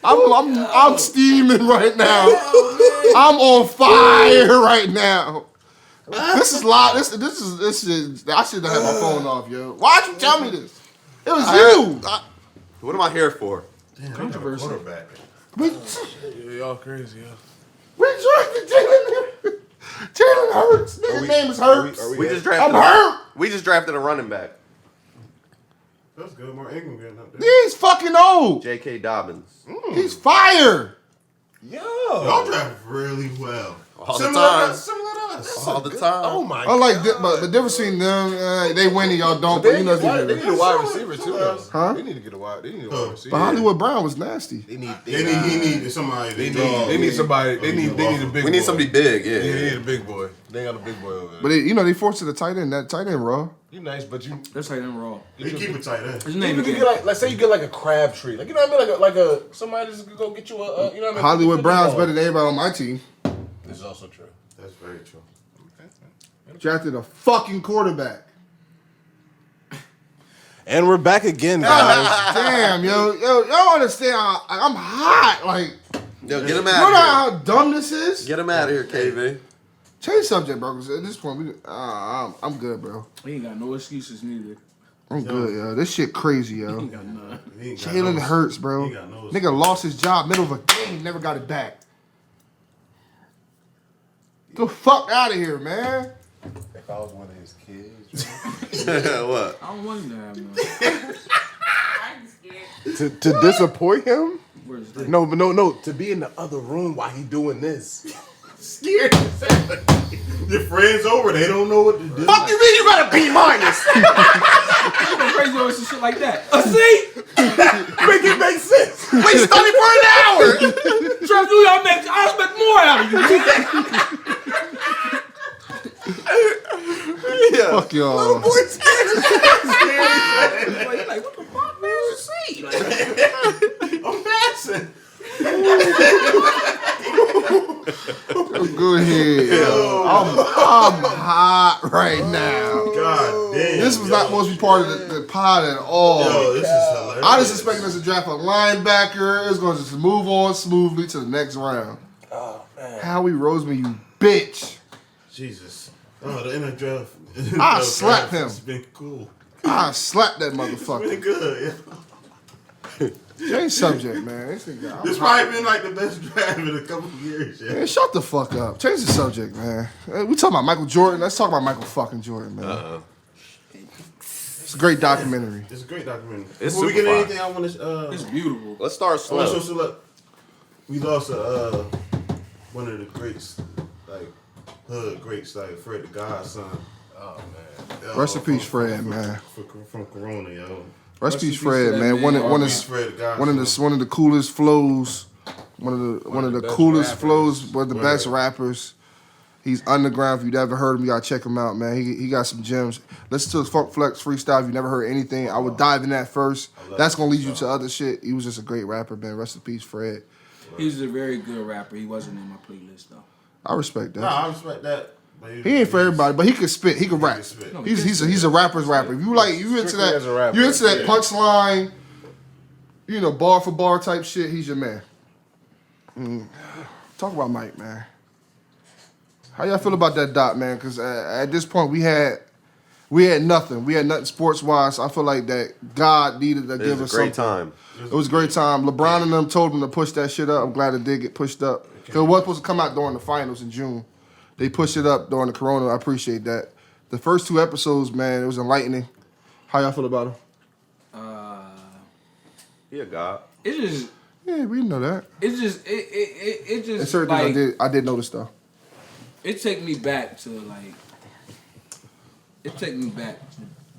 I'm steaming right now. I'm on fire right now. This is live. This is. I should have had my phone off, yo. Why'd you tell me this? It was you. What am I here for? Controversy. quarterback. We Y'all crazy, yo. drafted Jalen Hurts. Nigga name is Hurts. are We just I'm drafted. hurt. We just drafted a running back, That's good. More Ingram getting up there. He's fucking old. J.K. Dobbins. He's fire. Y'all draft really well. All the Similar time. to us. All the time. Oh my I like that, but the difference between them, they win and y'all don't. But They you know, need a wide receiver too. though. Huh? They need to get a wide. They need a wide receiver. but Hollywood Brown was nasty. They need. He need somebody. They need somebody. They need a big. We boy. need somebody big, Yeah, they need yeah. a big boy. They got a big boy over there. But they forced to the tight end. That tight end raw. You nice, but you. That's like them raw. They keep it tight end. His name Even if you again. get like, let's say you get like a Crabtree, like you know what I mean, like a somebody just go get you a you know what I mean. Hollywood Brown's better than everybody on my team. This is also true. That's very true. Drafted a fucking quarterback. And we're back again, guys. Damn, yo, y'all understand? I'm hot. Like, Yo, get him you know out of how dumb this is? here. Get him out of here, KV. Change subject, bro. 'Cause at this point, I'm good, bro. He ain't got no excuses neither. I'm good, yo. This shit crazy, He yo. ain't got none. Jalen Hurts, bro. Nigga lost his job middle of a game, never got it back. Get the fuck out of here, man. If I was one of his kids, What? I don't want him to have none. to disappoint him? Where's that? No, but no. To be in the other room while he doing this. Scared. Your friends over, they don't know what to do. Fuck you mean you got a B minus? You go crazy over some shit like that. See? Make it make sense. We studied for an hour. Trev, I expect more out of you. Yeah. Fuck y'all. Like, what the fuck, man? See? Like, I'm passing. Go ahead, yo. I'm hot right now. God damn. This was not supposed to be part of the pod at all. Yo, this is hilarious. I was expecting us to draft a linebacker. It was going to just move on smoothly to the next round. Oh, man. Howie Roseman, you bitch. Jesus. Oh, the inner draft. I slapped him. It's been cool. I slapped that It's been motherfucker. good, yeah. Change subject, man. This nigga, This probably been like the best draft in a couple of years, yeah. man, shut the fuck up. Change the subject, man. We talking about Michael Jordan. Let's talk about Michael fucking Jordan, man. It's a great documentary. It's a great documentary. It's Before we get super fire. anything, I want to. it's beautiful. Let's start I slow. want to show look. We lost one of the greats, like hood greats, like Fred the Godson. Oh man. Rest in peace, Fred, man. From Corona, yo. Rest in peace, in peace Fred, to that man. man. One R.I.P. of Fred the Godson. one of the coolest flows. One of the best coolest rappers. flows, one of the Word. best rappers. He's underground. If you never heard him, you gotta check him out, man. He got some gems. Listen to his Funk Flex freestyle. If you never heard anything, I would dive in that first. That's gonna lead you to other shit. He was just a great rapper, man. Rest in peace, Fred. He's a very good rapper. He wasn't in my playlist, though. I respect that. Nah, I respect that. But He ain't for everybody, but he can spit. He can rap. spit. No, He's a rapper's rapper. If you like, you into Strictly as a rapper. that, you into that Yeah. punchline, bar for bar type shit. He's your man. Talk about Mike, man. How y'all feel about that doc, man? Because at this point we had nothing. We had nothing sports wise. I feel like that God needed to It give was us a great something. time. It was a great time. LeBron and them told him to push that shit up. I'm glad it did get pushed up. Because it was supposed to come out during the finals in June. They pushed it up during the corona. I appreciate that. The first 2 episodes, man, it was enlightening. How y'all feel about them? He a god. It's just, Yeah, we know that. it And just certain like, things I did notice though. it take me back to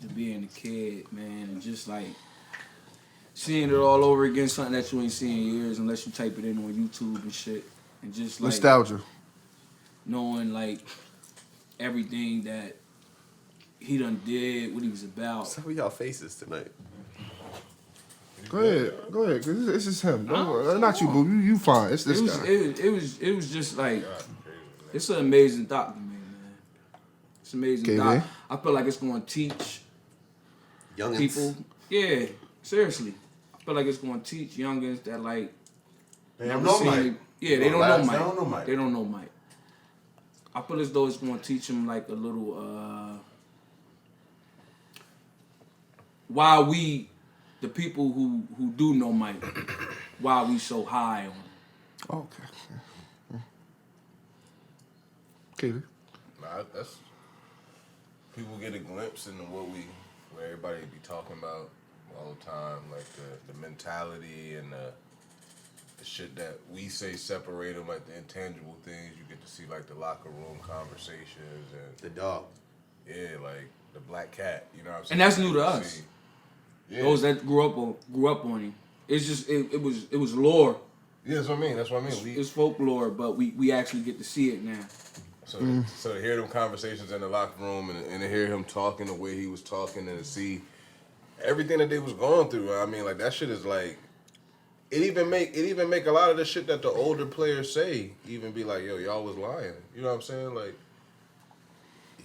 to being a kid, man, and just like seeing it all over again, something that you ain't seen in years unless you type it in on YouTube and shit, and just like Nostalgia. knowing like everything that he done did, what he was about. Some of y'all faces tonight. Go ahead. 'Cause this is him. Don't worry. Not you, boo. You fine. It's this guy. It was just like it's an amazing documentary, man. It's an amazing Okay, doc. man. I feel like it's going to teach Youngins. people. Yeah, seriously. I feel like it's going to teach youngins that like They have never no seen Mike. it. Yeah, they No, don't know lads, Mike. they don't know Mike. They don't know Mike. I feel as though it's going to teach them like a little why we, the people who do know Mike, why we so high on him. Okay. Nah, that's people get a glimpse into what everybody be talking about all the time, like the mentality and the shit that we say separate them, like the intangible things. You get to see like the locker room conversations and The dog. yeah, like the black cat. You know what I'm saying? And that's new to You us. see- Yeah. Those that grew up on him. It's just it was lore. Yeah, that's what I mean. That's what I mean. It's folklore, but we actually get to see it now. So to hear them conversations in the locker room and to hear him talking the way he was talking and to see everything that they was going through, I mean, like that shit is like it even make a lot of the shit that the older players say even be like, yo, y'all was lying. You know what I'm saying? Like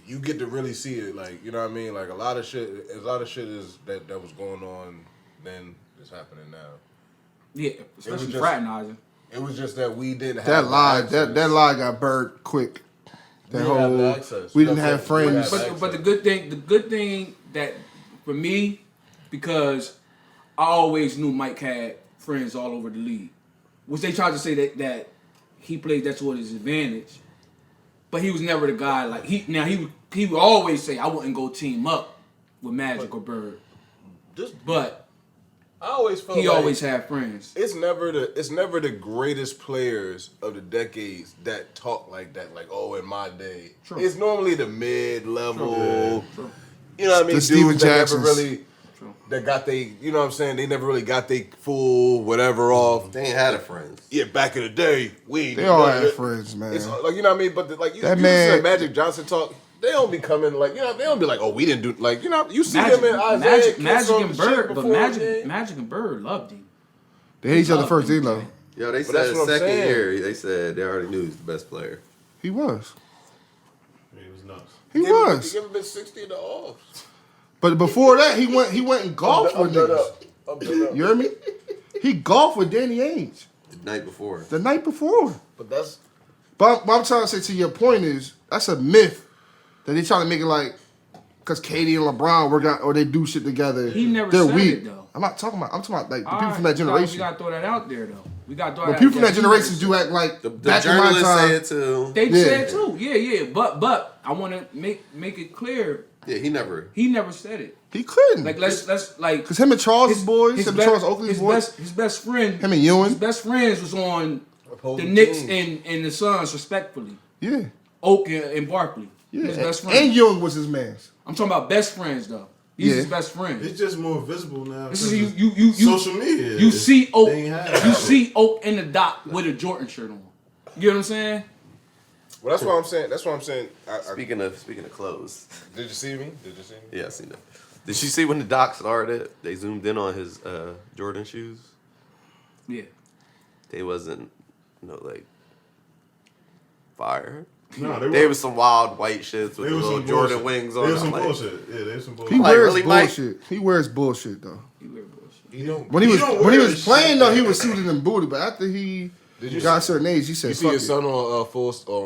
you get to really see it. Like, you know what I mean? Like a lot of shit is that was going on then is happening now. Yeah, especially just- fraternizing. It was just that we didn't have That lie, access. that lie got burned quick. That We didn't have the whole access. we didn't That's have it. We didn't friends. have But the good thing that for me, because I always knew Mike had friends all over the league, which they tried to say that he played that to his advantage, but he was never the guy like he would always say I wouldn't go team up with Magic or Bird, but I always felt he like always had friends. it's never the greatest players of the decades that talk like that. Like, oh, in my day, True. it's normally the mid level. True. You know what I mean? The Steven Dudes that never Jacksons. really True. that got they. You know what I'm saying? They never really got they full whatever off. They ain't had a friends. Yeah, back in the day, we ain't They do all none of had that. friends, man. It's like, you know what I mean? But like you That listen man- to Magic Johnson talk. They don't be coming like, you know, they don't be like, oh, we didn't do, like, you know, you see Magic, him in Isaiah Magic and Bird, but Magic. Magic and Bird loved him. They hate each other Love first, him, though. man. Yo, they But said that's what I'm second saying. year, they said they already knew he was the best player. He was. He was nuts. He He was. ever been 60 in the off. But before that, he went and golfed with niggas. You hear me? He golfed with Danny Ainge The night before. the night before. But that's But what I'm trying to say to your point is that's a myth that they trying to make it like because Katie and LeBron work out or they do shit together. He never they're said weak. it, though. I'm talking about like the All people right, from that We generation. gotta throw that out there, though. We gotta throw But that people from out that there. generation do act like The back in my journalists time. say it too. They Yeah. said too, yeah. But I want to make it clear. Yeah, he never. He never said it. He couldn't. Like let's like Because him and Charles' boys, him and Charles Oakley's boys, his best friend, him and Ewan. his best friends was on the opposing Knicks teams. and the Suns, respectfully. Yeah. Oak and Barkley, Yeah. his best friend. And Ewing was his man. I'm talking about best friends though. He's Yeah. his best friend. It's just more visible now. This is 'cause you social media. You see Oak. They ain't had You that. see Oak in the dock with a Jordan shirt on. You know what I'm saying? well, that's what I'm saying. That's what I'm saying. Speaking of clothes. Did you see me? Yeah, I seen that. Did you see when the doc started? They zoomed in on his Jordan shoes. Yeah. They wasn't like fire. No, They was some wild white shits with They the was little some Jordan bullshit. wings They on. was I'm some like, bullshit. Yeah, they was some He bullshit. Like, wears really, Mike? bullshit. He wears bullshit though. He wear bullshit. You don't. When he don't was wear playing shit though, like he was that. suited and booty. But after he Did you got a see- certain age, he said, You see "Fuck his it." son on full stop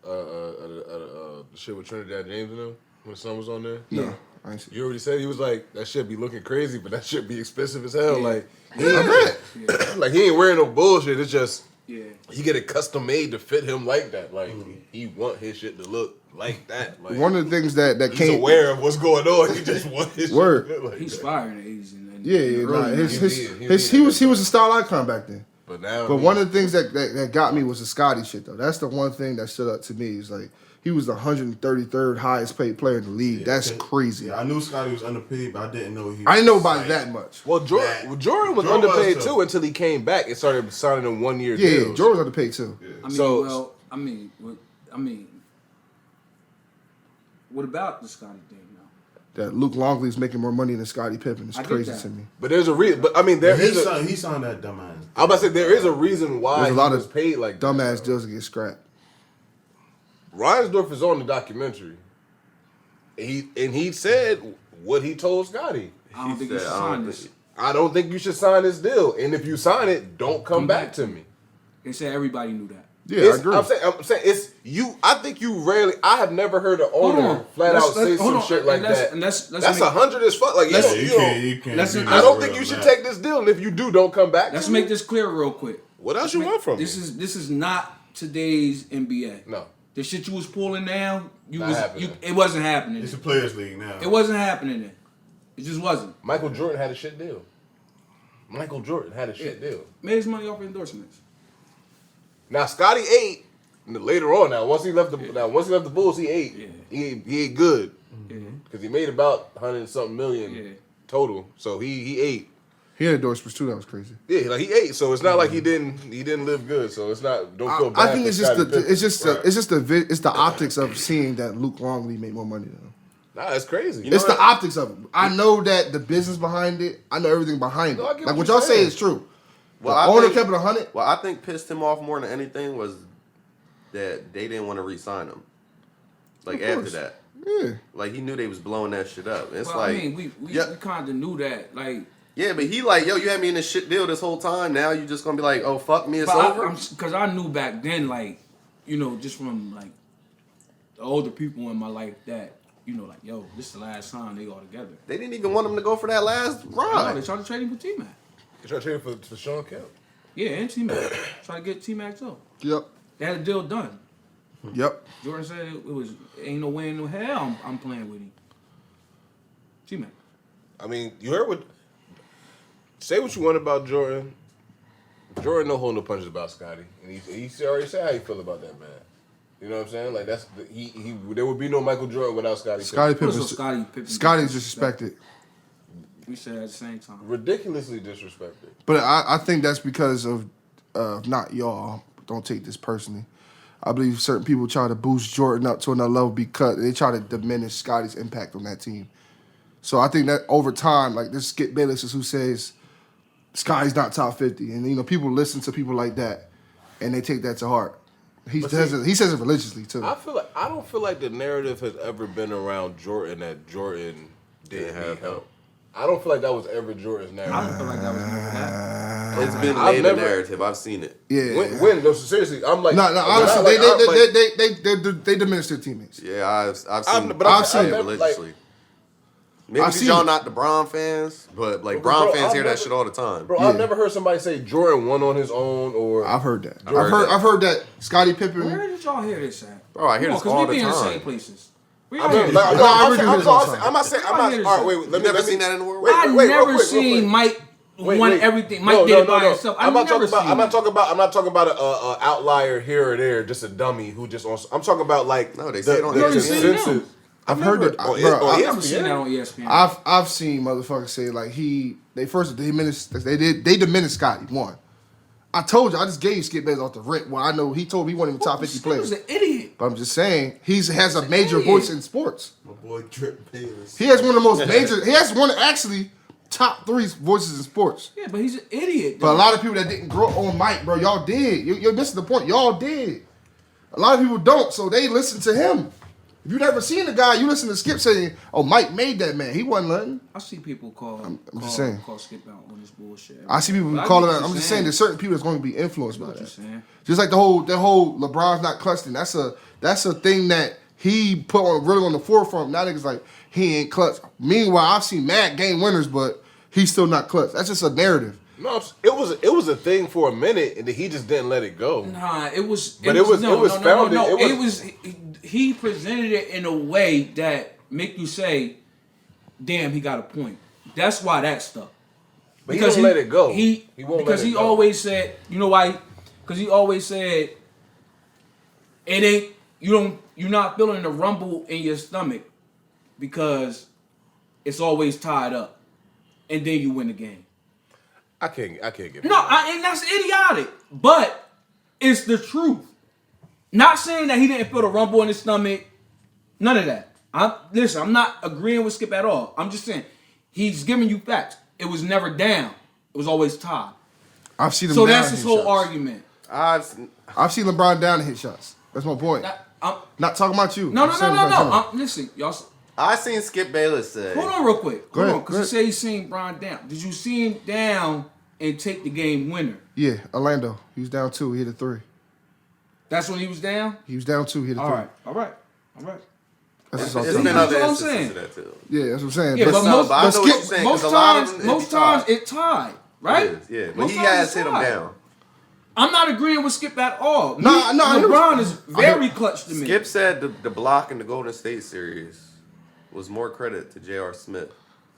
the shit with Trinidad James in them when the son was on there. No, I ain't see. You already said he was like that shit be looking crazy, but that shit be expensive as hell. Yeah. Like he I ain't, bet. like he ain't wearing no bullshit. It's just Yeah. he get it custom made to fit him like that. Like he want his shit to look like that. Like One of the things that he's came. aware of what's going on. He just want his Word. shit to look like He's that. fire in the 80s and Yeah, and yeah, early nah, 90s. he was a style icon back then. But now, But one of the things that got me was the Scotty shit though. That's the one thing that stood up to me. Is like he was the 133rd highest paid player in the league. That's crazy. Yeah, I knew Scotty was underpaid, but I didn't know he. I didn't know about like, that much. well, Jordan was Jordan was underpaid too. too until he came back and started signing them 1 year Yeah, deals. Jordan was underpaid too. I mean, So- what about the Scotty thing though? That Luke Longley's making more money than Scottie Pippen. It's I get crazy that. to me. But there's a reason. But I mean, there is a. He signed that dumbass. I'm about to say there is a reason why There's a he lot was of paid like that, Dumbass though. deals that get scrapped. Reinsdorf is on the documentary. He said what he told Scotty. I don't think you said, should I don't sign think- this. I don't think you should sign this deal. And if you sign it, don't come back to me. They said everybody knew that. Yeah, It's- I agree. I'm saying it's you. I think you rarely. I have never heard an owner flat out say some shit like that. And let's That's make, 100 as fuck. Like let's- you know, You can't. Let's- be I I don't real think you should about take this deal. And if you do, don't come back. let's to make me. this clear real quick. What else you want from this me? is this is not today's NBA. No. The shit you was pulling down, Not happening. it wasn't happening. It's a players' league now. It wasn't happening then. It just wasn't. Michael Jordan had a shit deal. Michael Jordan had a shit deal. Made his money off endorsements. Now Scotty ate later on. Now once he left the Bulls, he ate. Yeah. He ate good Yeah. because he made about 100 and something million Yeah. total. So he ate. He had endorsements too. That was crazy. Yeah, like he ate. So it's not like he didn't live good. So it's not. Don't feel bad. I think for it's just Scottie the Pippen. it's just Right. it's the optics of seeing that Luke Longley made more money than him. Nah, it's crazy. You know It's the what? optics of it. I know that the business behind it. I know everything behind it. No, I get Like what what y'all you're say saying. is true. Well, the I owner think- kept it 100. What I think pissed him off more than anything was that they didn't want to re-sign him. Like Of after course. that. Yeah. Like he knew they was blowing that shit up. It's Well, like, I mean, we yeah, kind of knew that. Like, yeah, but he like, yo, you had me in this shit deal this whole time. Now you just gonna be like, oh fuck me, it's but over. because I knew back then, like, you know, just from like the older people in my life that, you know, like, yo, this is the last time they all together. They didn't even want him to go for that last No, ride. they tried to trade him for T-Mac. You try to trade for Sean Kemp. Yeah, and T-Mac. Try to get T-Mac too. Yep. They had a deal done. Yep. Jordan said it was ain't no way in no hell I'm playing with him. T-Mac. I mean, you heard what. Say what you want about Jordan. Jordan no hold no punches about Scotty, and he already said how he feel about that man. You know what I'm saying? Like that's he. There would be no Michael Jordan without Scotty. Scottie What was Pippen's Scottie Pippen? Scotty's disrespected. We said at the same time. Ridiculously disrespected. But I think that's because of not y'all. Don't take this personally. I believe certain people try to boost Jordan up to another level because they try to diminish Scotty's impact on that team. So I think that over time, like this Skip Bayless is who says Scotty's not top 50, and you know people listen to people like that, and they take that to heart. He says it religiously too. I don't feel like the narrative has ever been around Jordan that Jordan didn't have help. I don't feel like that was ever Jordan's narrative. I don't feel like that was never that. It's been I've made never- a narrative. I've seen it. Yeah. When no, seriously, I'm like No, honestly, they diminish their teammates. Yeah, I've seen it. but I've seen it religiously. Maybe I've because seen y'all it. not the Bron fans, but like Bro, Bron fans I've hear never- that shit all the time. Bro, Yeah. I've never heard somebody say Jordan won on his own or I've heard that. heard I've heard that Scottie Pippen. Where did y'all hear this at? Bro, I hear this all we the be in the time. same places. Where I y'all mean, hear like, this? no, I I'm really saying- do I'm this all saying- the I'm not saying. I'm I not. hear this All right, wait. You Let me. never seen that in the world? Wait, I real never quick, seen Mike Wait, won wait. everything. Mike did it by himself. I'm not never talking about. seen I'm not that. talking about. I'm not talking about a outlier here or there, just a dummy who just on. I'm talking about like No, they say it on You already ESPN. seen consensus. them. I've heard that. On Bro, I've never ESPN. seen that on ESPN. I've seen motherfuckers say like they diminished Scotty. One, I told you I just gave you Skip Bayless off the rip. Well, I know he told me he wasn't even top 50 Skip was players. an idiot. But I'm just saying he has a major idiot. voice in sports. My boy Drip Bayless. He has one of the most major. He has one of actually top 3 voices in sports. Yeah, but he's an idiot. But a lot of people that didn't grow up on Mike, bro, y'all did. You're missing the point. Y'all did. A lot of people don't, so they listen to him. If you never seen the guy, you listen to Skip saying, "Oh, Mike made that man. He wasn't nothing." I see people call just saying. call Skip out on this bullshit. I see people But I call get it. what I'm you're just saying, there's certain people that's going to be influenced by What you that. saying? Just like the whole LeBron's not clutch thing. That's a thing that he put on really on the forefront. Now niggas like he ain't clutch. Meanwhile, I've seen Matt game winners, but he's still not clutch. That's just a narrative. No, it was a thing for a minute, and then he just didn't let it go. Nah, it was. But it was founded- It was. He presented it in a way that make you say, "Damn, he got a point." That's why that stuck. But he won't let it go. He won't because let it he go. always said, you know why? Because he always said, "It ain't you're not feeling the rumble in your stomach because it's always tied up, and then you win the game." I can't get No, and that's idiotic, but it's the truth. Not saying that he didn't feel the rumble in his stomach. None of that. I'm not agreeing with Skip at all. I'm just saying he's giving you facts. It was never down. It was always tied. I've seen him. So down that's and his hit whole shots. argument. I've seen LeBron down and hit shots. That's my point. Not talking about you. No. I'm saying LeBron down. Listen, y'all. I seen Skip Bayless say. Hold on real quick. Go Hold ahead, on, because go you say he's seen Bron down. Did you see him down and take the game winner? Yeah, Orlando. He was down 2. He hit a 3. That's when he was down? He was down 2. He hit a 3. All right. That's just It's all been time. other That's what I'm instances saying. of that too. Yeah, that's what I'm saying. Yeah, but I know what you're saying, 'cause a lot of them, most times it tied, right? It is, yeah. But Most he times has it's hit him tied. down. I'm not agreeing with Skip at all. No, I hear LeBron what- is very clutch to me. Skip said the block in the Golden State series was more credit to J.R. Smith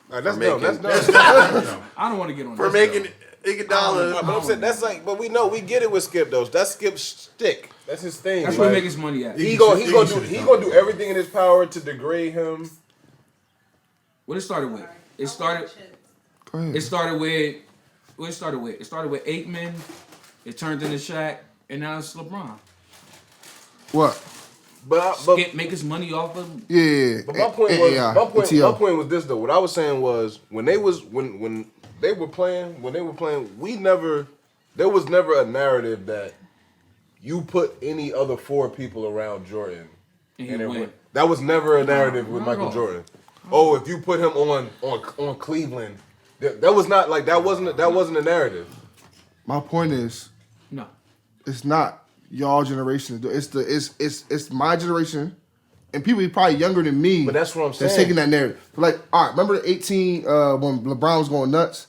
All right, that's For dumb. making- That's dumb. I don't want to get on for this, making though. Iguodala. But I'm saying that's like, but we know we get it with Skip though. That's Skip's stick. That's his thing. That's like, where he make his money at. He gonna do everything in his power to degrade him. What it started with? It started with Aikman. It turned into Shaq, and now it's LeBron. What? But Skip make his money off of. Yeah. But my point was my point was this though. What I was saying was when they were playing, there was never a narrative that you put any other 4 people around Jordan And he win. That was never a narrative with not at Michael all. Jordan. Oh, if you put him on Cleveland, that was not like that wasn't a narrative. My point is, No. it's not y'all generation. It's my generation, and people probably younger than me. But that's what I'm That's saying. taking that narrative. Like, all right, remember the 18 when LeBron was going nuts?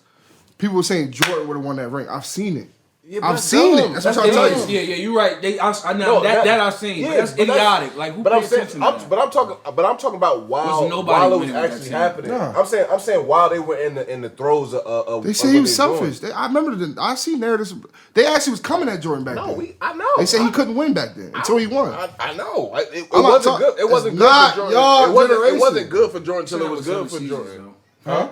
People were saying Jordan would have won that ring. I've seen it. Yeah, but I've that's seen dumb. it. That's what I'm trying to tell you. Yeah, you're right. I know No, that I've seen. yeah, But that's but that's- idiotic. Like who But pays attention to that? I'm talking about while Wasn't nobody while it was winning that actually team. happening. Nah. I'm saying while they were in the throes of They of said what he was they doing. selfish. I remember I seen narratives. They actually was coming at Jordan back No, then. I know. They said he couldn't win back then until he won. I know. It I'm not wasn't talk- good. It wasn't it's good not for Jordan. y'all It wasn't generation. good for Jordan until That it was good for 7 seasons, Jordan. though. Huh?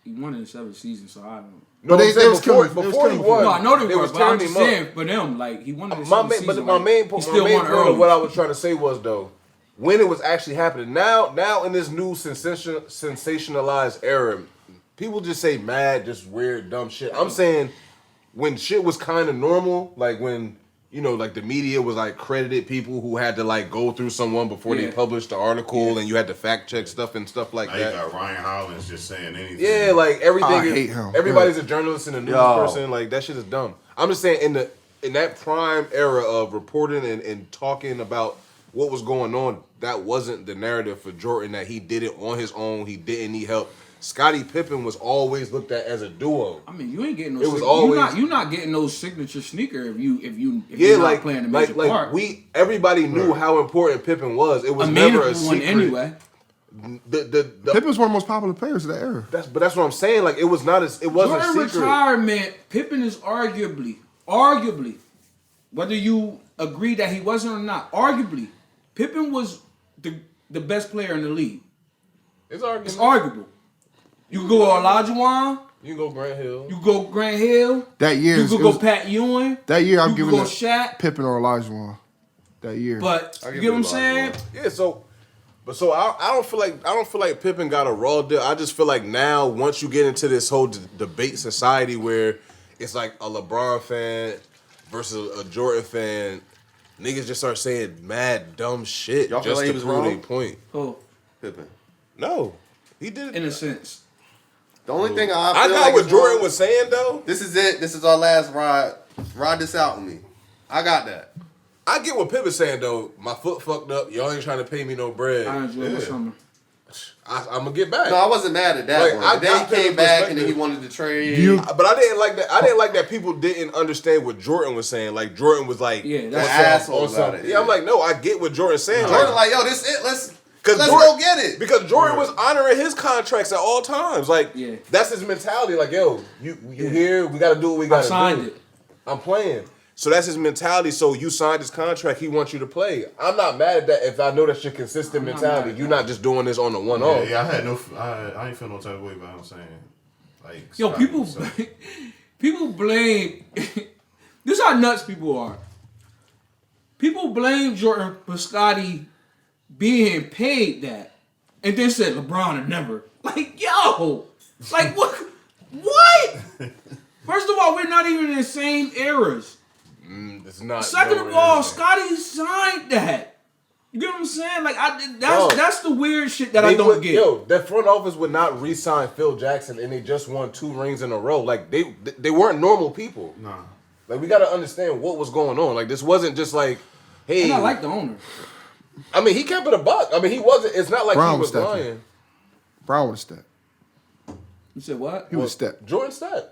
He won in the 7th season, so I don't. No, But I'm they saying was before killing- they was he killing won, No, I know they was were, but I'm tearing just him up. saying for them, like he won in the My 7th main, season. but my like, main he point, still won of early. what I was trying to say was though, when it was actually happening. Now in this new sensationalized era, people just say mad, just weird, dumb shit. I'm saying when shit was kind of normal, like when like the media was like credited people who had to like go through someone before they Yeah. published the article, and you had to fact check stuff and stuff like Now you that. got Ryan Hollins just saying anything. Yeah, like everything. I hate him. Everybody's a journalist and a news Yo. person. Like that shit is dumb. I'm just saying in that prime era of reporting and talking about what was going on, that wasn't the narrative for Jordan. That he did it on his own. He didn't need help. Scottie Pippen was always looked at as a duo. I mean, you ain't getting no. It was signature. always- you're not getting no signature sneaker if Yeah, you're not like playing a major part. everybody knew how important Pippen was. It was a never meaningful a one secret. anyway. The Pippen was one of the most popular players of that era. that's what I'm saying. Like it was not as it wasn't Jordan secret. retirement, Pippen is arguably, whether you agree that he wasn't or not, arguably, Pippen was the best player in the league. It's argument. It's arguable. You can go Olajuwon, You can go Grant Hill. you go Grant Hill, That year, you it could was- go Pat Ewing, that year I'm you could giving go it Shaq, Pippen or Olajuwon. That year, but I'll you give get it what I'm a lot saying? more. Yeah, so I don't feel like Pippen got a raw deal. I just feel like now once you get into this whole debate society where it's like a LeBron fan versus a Jordan fan, niggas just start saying mad dumb shit Y'all feel just like to he was prove wrong? their point. Oh, Pippen. No, he did it. in a sense. The only thing I I feel got like what is Jordan wrong- was saying though. This is it. This is our last ride. Ride this out with me. I got that. I get what Pippen's saying though. My foot fucked up. Y'all ain't trying to pay me no bread. I enjoyed my summer. I'm gonna get back. No, I wasn't mad at that Like, one. I But then got he came Pippen's back and then he perspective. wanted to trade. But I didn't like that. I didn't like that people didn't understand what Jordan was saying. Like Jordan was like, Yeah, the that's asshole on some- about it. Yeah, I'm like, no, I get what Jordan's saying. Jordan like, yo, this it. Let's Jordan, go get it. Because Jordan was honoring his contracts at all times. Like, Yeah. that's his mentality. Like, yo, you here? We got to do what we got to do. I signed it. I'm playing. So that's his mentality. So you signed his contract. He wants you to play. I'm not mad at that if I know that's your consistent I'm not mentality. mad at You're that. not just doing this on the one-off. Yeah, I had no. I ain't feel no type of way about him saying like. Yo, stop people, himself. people blame. This is how nuts people are. People blame Jordan for Scottie being paid that, and then said LeBron or never. Like, yo, like what? What? First of all, we're not even in the same eras. It's not. Second no, of all, it isn't. Scottie signed that. You get what I'm saying? Like, Bro, that's the weird shit that I They don't would- get. Yo, the front office would not re-sign Phil Jackson, and they just won 2 rings in a row. Like they weren't normal people. Nah. Like we got to understand what was going on. Like this wasn't just like, hey. And I like the owner. I mean, he kept it a buck. I mean, he wasn't. It's not like Brown he was was stepping. lying. Brown would have stepped. You said what? He would have stepped. Jordan stepped.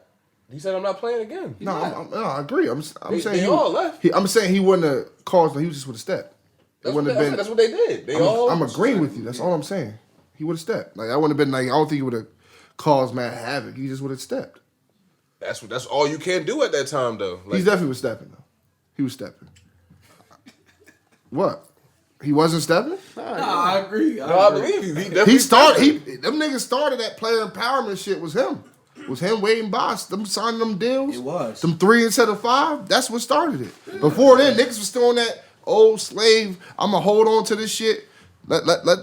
He said, "I'm not playing again." No, I agree. I'm They saying he all left. I'm saying he wouldn't have caused. He just would have stepped. It That's, wouldn't what, have been. that's what they did. They all. I'm agreeing with you. That's all I'm saying. He would have stepped. Like I wouldn't have been like I don't think he would have caused mad havoc. He just would have stepped. That's all you can do at that time, though. Like, He definitely was stepping though. He was stepping. What? He wasn't stepping? Nah, I agree. no, I believe you. He definitely He started. stepped. Them niggas started that player empowerment shit. Was him? Was him Wade and Boss? Them signing them deals. It was. Them 3 instead of 5. That's what started it. Before then, niggas was still on that old slave. I'ma hold on to this shit. Let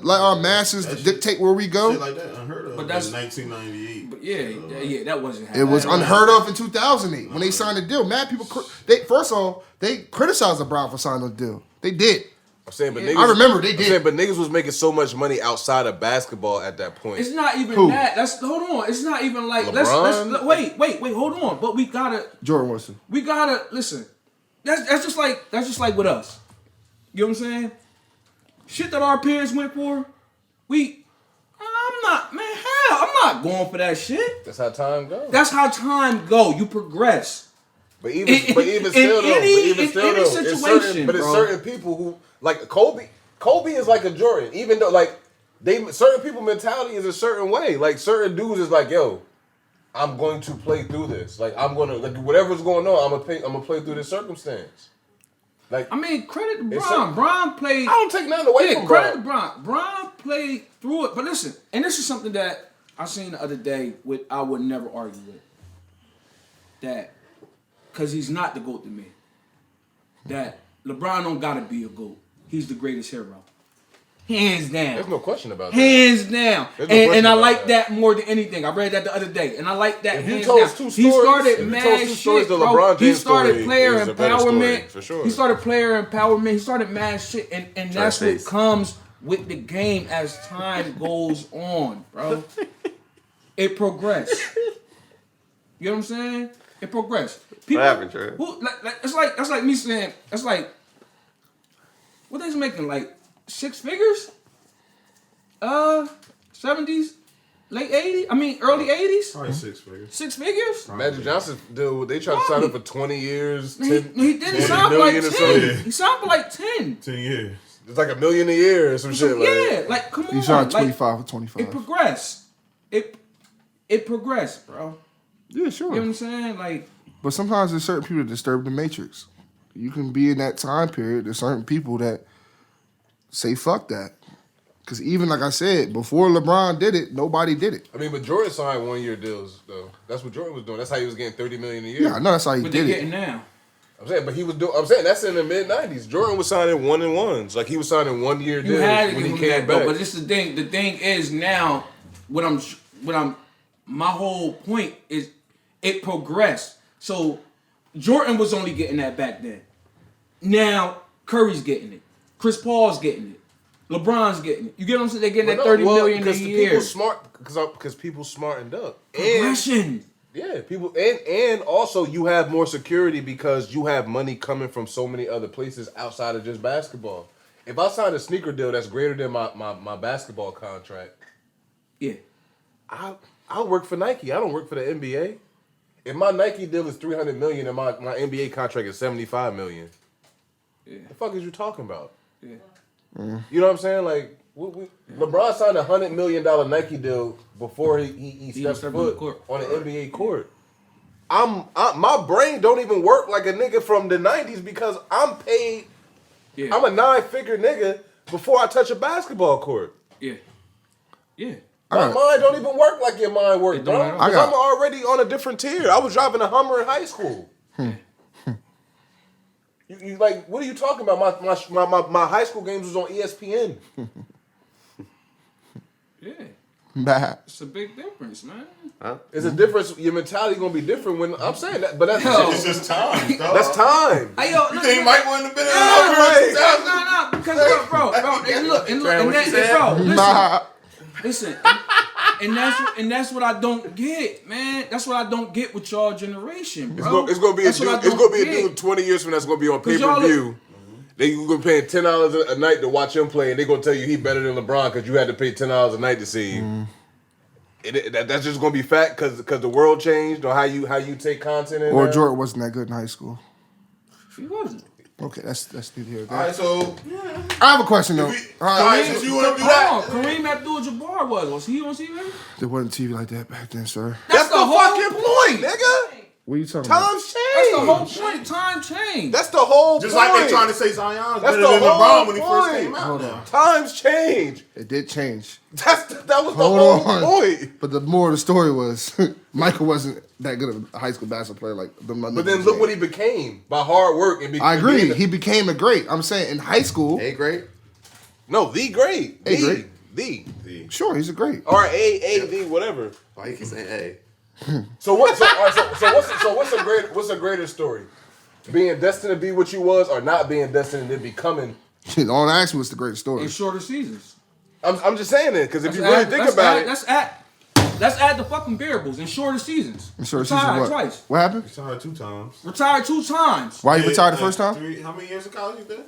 our masses That shit- dictate where we go. Shit like that unheard of. But that's- in 1998. But yeah, that wasn't. It was unheard of in 2008 when they signed the deal. Mad people. They first of all they criticized LeBron for signing the deal. They did. I'm saying, but Yeah. niggas, I remember they I'm did. saying, but niggas was making so much money outside of basketball at that point. It's not even Who? that. Hold on. It's not even like LeBron? wait, hold on. But we gotta listen. That's just like with us. You know what I'm saying? Shit that our parents went for, I'm not going for that shit. That's how time goes. That's how time go. You progress. But even still, any though, situation, it's bro. certain people who like Kobe. Kobe is like a Jordan, even though like certain people mentality is a certain way. Like certain dudes is like, yo, I'm going to play through this. Like I'm gonna like whatever's going on, I'm gonna play through this circumstance. Like I mean, credit to Bron. Bron played. I don't take nothing away from credit to Bron. Bron played through it. But listen, and this is something that I seen the other day. I would never argue with. That, because he's not the GOAT to me. That LeBron don't gotta be a GOAT. He's the greatest hero. Hands down. There's no question about that. Hands down. There's no question And I about like that. that more than anything. I read that the other day. And I like that If you hands told down. us two He stories- started if you mad told us two stories, shit, the bro. LeBron He James started story player is a better story, empowerment. for sure. He started player empowerment. He started mad shit. And that's what face. comes with the game as time goes on, bro. It progressed. You know what I'm saying? It progressed. People, What happened, Trev? that's like me saying, that's like, what they's making, like 6 figures? 70s, late 80s? I mean, early 80s? Probably 6 figures. 6 figures? Magic Johnson, dude, they tried to sign up for 20 years. He 10, didn't 10 sign for like million 10. or something. He signed for like 10. 10 years. It's like $1 million a year or some shit. Like, Yeah, like, come on. He signed like, 25 for 25. it progressed. It progressed, bro. Yeah, sure. You know what I'm saying? Like, But sometimes there's certain people that disturb the matrix. You can be in that time period. There's certain people that say fuck that. Because even like I said, before LeBron did it, nobody did it. I mean, but Jordan signed 1-year deals, though. That's what Jordan was doing. That's how he was getting $30 million a year. Yeah, I know that's how he what they did getting it. now? I'm saying, but he was doing. I'm saying that's in the mid-90s. Jordan was signing 1-and-1s. Like he was signing 1-year You had deals to when give he him came that, though. back. But this is the thing. The thing is now, my whole point is it progressed. So Jordan was only getting that back then. Now Curry's getting it. Chris Paul's getting it. LeBron's getting it. You get what I'm saying? They're getting that $30 million a year. People smart because people smartened up. Progression. Yeah, people and also you have more security because you have money coming from so many other places outside of just basketball. If I sign a sneaker deal that's greater than my basketball contract, Yeah. I'll work for Nike. I don't work for the NBA. If my Nike deal is $300 million and my NBA contract is $75 million, the fuck is you talking about? Yeah. You know what I'm saying? Like LeBron signed a $100 million Nike deal before he stepped foot on the NBA court. My brain don't even work like a nigga from the 90s because I'm paid. Yeah. I'm a 9-figure nigga before I touch a basketball court. Yeah. Yeah. My mind don't even work like your mind works, It don't bro. at all. Because I'm already on a different tier. I was driving a Hummer in high school. You like, what are you talking about? My high school games was on ESPN. Yeah. Bad. It's a big difference, man. It's a difference. Your mentality gonna be different when I'm saying that, but that's It's just time, dog. that's time. Hey, yo, You think Mike wouldn't have been in No, because bro, and look, and that, bro, listen, and that's what I don't get, man. That's what I don't get with y'all generation, bro. It's gonna be a dude. It's gonna be a dude 20 years from now. That's gonna be on pay per view. They gonna pay $10 a night to watch him play, and they gonna tell you he better than LeBron because you had to pay $10 a night to see you. That's just gonna be fact because the world changed or how you take content in Or there. Jordan wasn't that good in high school. He wasn't. Okay, that's neither here nor All right, there. so I have a question though. all right, since you want to do that, Kareem Abdul-Jabbar was he on TV? There wasn't TV like that back then, sir. That's the whole fucking point, nigga. What are you talking about? Times That's the whole change. point. Time changed. That's the whole just point. like they trying to say Zion's That's better the than whole LeBron when he first point. came out. Hold now. on. Times change. It did change. That was the Hold whole on. point. But the more of the story was, Michael wasn't that good of a high school basketball player like the But then look what he became by hard work. And I agree. being He became a great. I'm saying in high school, A grade? no, the great. A great. The. sure, he's a great. Or A, whatever. Why you keep saying A? So what's a greater story? Being destined to be what you was, or not being destined to becoming Don't ask me what's the greatest story. In shorter seasons. I'm just saying it because if you really think about it, let's add the fucking variables in shorter seasons. In shorter Retired season, what? twice. What happened? Retired 2 times. Retired 2 times. Why he retired the first time? 3, how many years of college you did?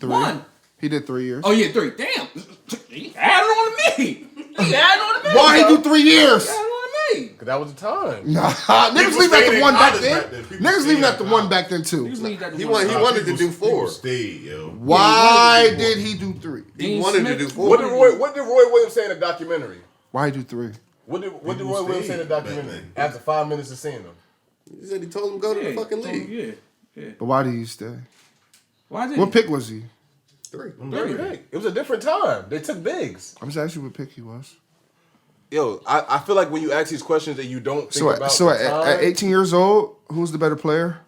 3. 1. He did 3 years. Oh yeah, 3. Damn. He added on to me. He added on to me. Why he do 3 years? He added on to me. because that was the time. Nah, niggas leaving at the 1 back then. Niggas leaving at the 1 back then too. He wanted to do 4. Stayed, yo. Why did he do 3? He wanted to do 4. What did Roy Williams say in the documentary? Why he do 3? What did Roy Williams say in the documentary after 5 minutes of seeing him? He said he told him to go to the fucking league. Yeah. But why did he stay? Why did What pick was he? 3. It was a different time. They took bigs. I'm just asking you what pick he was. Yo, I feel like when you ask these questions that you don't think So about so the at time, 18 years old, who's the better player?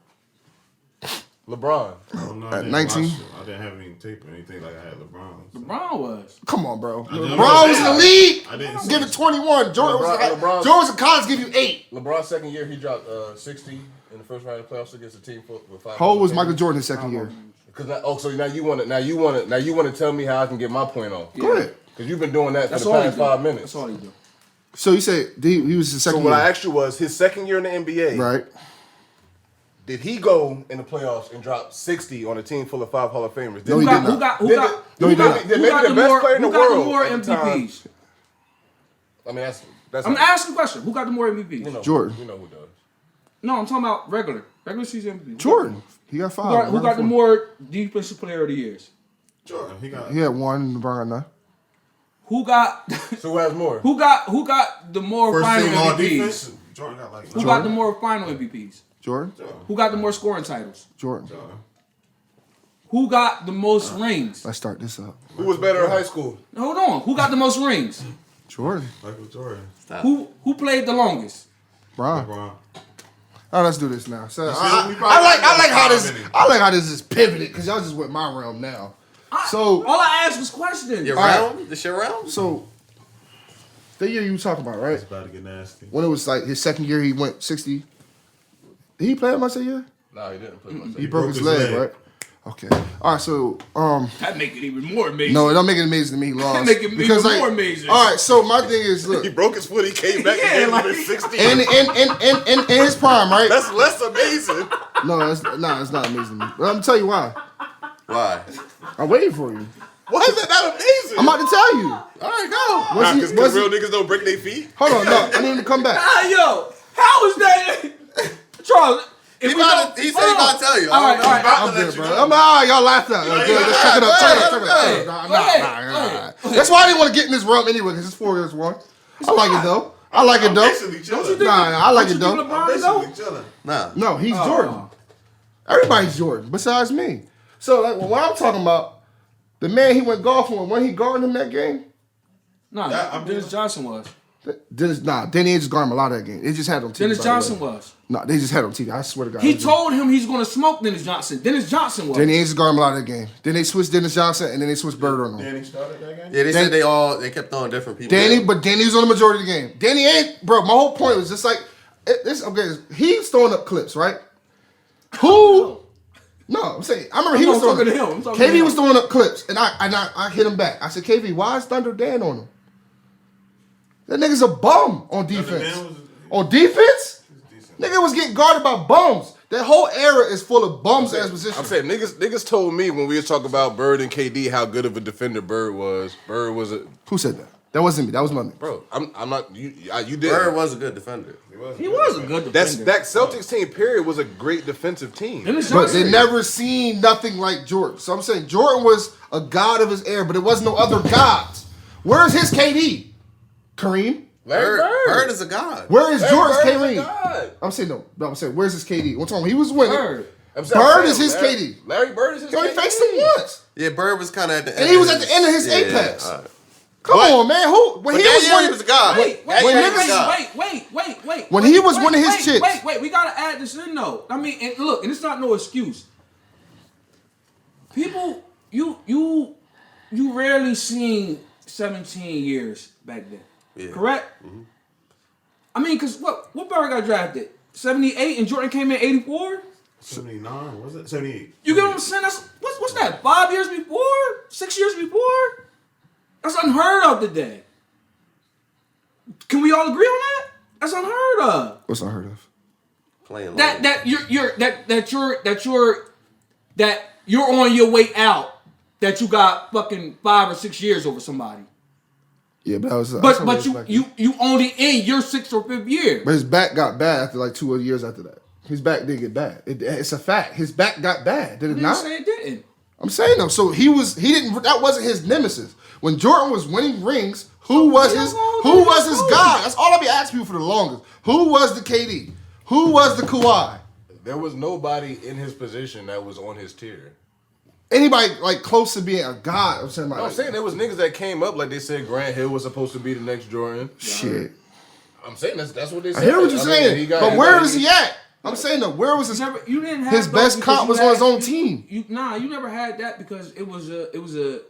LeBron. At 19? I didn't have any tape or anything like I had LeBron. So. LeBron was. Come on, bro. didn't LeBron was in the league. I didn't see Give it. it 21. Jordan LeBron- was in college. Give you 8. LeBron's second year, he dropped 60 in the first round of the playoffs against a team with 5. How old was Michael Jordan his second year? So now you want to tell me how I can get my point off? Go ahead. Because you've been doing that That's for all the he past do. 5 minutes. That's all he do. So you say he was his So second what I year, asked you was his second year in the NBA. right? Did he go in the playoffs and drop 60 on a team full of 5 Hall of Famers? No, he did not. No, he did not. Maybe the best player in the world more at the time. MVPs? I mean, that's. I'm asking a question. Who got the more MVPs? you know, Jordan. You know who does. No, I'm talking about regular season MVPs. Jordan. He got 5. Who got the more defensive player of the years? Jordan, he got. He had 1. LeBron got none. Who got So who has more? who got the more First final team all MVPs? defense. Jordan got like. Who got the more final MVPs? Jordan. Who got the more scoring titles? Jordan. Who got the most rings? Let's start this up. Who was better in high school? Hold on. Who got the most rings? Jordan. Michael Jordan. Who played the longest? Bron. LeBron. All right, let's do this now. So we I probably like got how 5 this minutes. I like how this is pivoted because y'all just went my realm now. So All I asked was questions. Your right. round? This your round? so the year you were talking about, right? It's about to get nasty. When it was like his second year, he went 60. Did he play that much that year? No, he didn't play much. He broke his leg, right? Okay. All right. So That make it even more amazing. no, it don't make it amazing to me. He lost make it even more amazing. All right. So my thing is, look, He broke his foot. He came back Yeah, and like- gave him 60. in his prime, right? That's less amazing. No, it's not amazing to me. But I'm gonna tell you why. Why? I'm waiting for you. Why is that not amazing? I'm about to tell you. All right, go. Was he- Because was he- real niggas don't break their feet. Hold on, no, I need him to come back. Yo, how is that, Charles? He said he about to tell you. All right. I'm good, bro. I'm all right. Y'all laughed at. Good. Let's check it up. Check it up. Nah. That's why I didn't want to get in this realm anyway, because it's 4 against 1. I like it though. Basically chilling. Nah, I like it Don't you though. think LeBron is though? Basically chilling. Nah. No, he's Jordan. Everybody's Jordan besides me. So like what I'm talking about, the man he went golfing with, when he guarding him that game, No, Dennis Johnson was. Dennis Ainge just guarded him a lot of that game. They just had him on TV. Dennis by the Johnson way. was. No, they just had him on TV. I swear to God. He told him he's going to smoke Dennis Johnson. Dennis Johnson was. Danny Ainge just guarded him a lot of that game. Then they switched Dennis Johnson and then they switched Bird on him. Danny started that game? Yeah, they said they kept throwing different people. But Danny was on the majority of the game. Danny ain't, bro. My whole point was just like this. Okay, he's throwing up clips, right? Who? No, I'm saying I remember he was throwing. talking to him. I'm talking to KV him. was throwing up clips, and I hit him back. I said, KV, why is Thunder Dan on him? That nigga's a bum on defense. Dan was- On defense, decent. nigga was getting guarded by bums. That whole era is full of bums as position. I'm saying niggas told me when we was talking about Bird and KD how good of a defender Bird was. Bird was a Who said that? That wasn't me. That was my nigga. bro. I'm not you did. Bird was a good defender. He was a good defender. That Celtics team period was a great defensive team. Dennis But Johnson. they never seen nothing like Jordan. So I'm saying Jordan was a god of his era, but it wasn't no other gods. Where's his KD? Kareem? Larry Bird is a god. Where is Jordan's Bird is a KD? god. I'm saying no. I'm saying where's his KD? What's wrong? He was winning. Bird. Bird is his KD. Larry Bird is his He only KD. faced him once. Yeah, Bird was kind of at the end. And he was at the end of his apex. Come on, man. When he was winning, was a god. Wait, That when year niggas- he was a god. wait. When he was winning his chips. Wait. We gotta add this in though. I mean, and look, and it's not no excuse. People, you rarely seen 17 years back then. Yeah. Correct? Mm-hmm. I mean, cause what Bird got drafted? 78 and Jordan came in 84? 79, was it? 78. You get what I'm saying? That's what's what's that? 5 years before? 6 years before? That's unheard of today. Can we all agree on that? That's unheard of. What's unheard of? Playing That you're on your way out. That you got fucking 5 or 6 years over somebody. Yeah, but that was. But you only in your 6th or 5th year. But his back got bad after like 2 years after that. His back did get bad. It's a fact. His back got bad. Did it not? Say it didn't. I'm saying though. So he didn't. That wasn't his nemesis. When Jordan was winning rings, who was his guy? That's all I be asking you for the longest. Who was the KD? Who was the Kawhi? There was nobody in his position that was on his tier. Anybody like close to being a god? I'm saying, No, I'm saying there was niggas that came up like they said Grant Hill was supposed to be the next Jordan. Shit. I'm saying that's what they I said. hear what you're saying, but where is he at? I'm saying though, where was his? You didn't have his best comp was on his own team. You never had that because it was a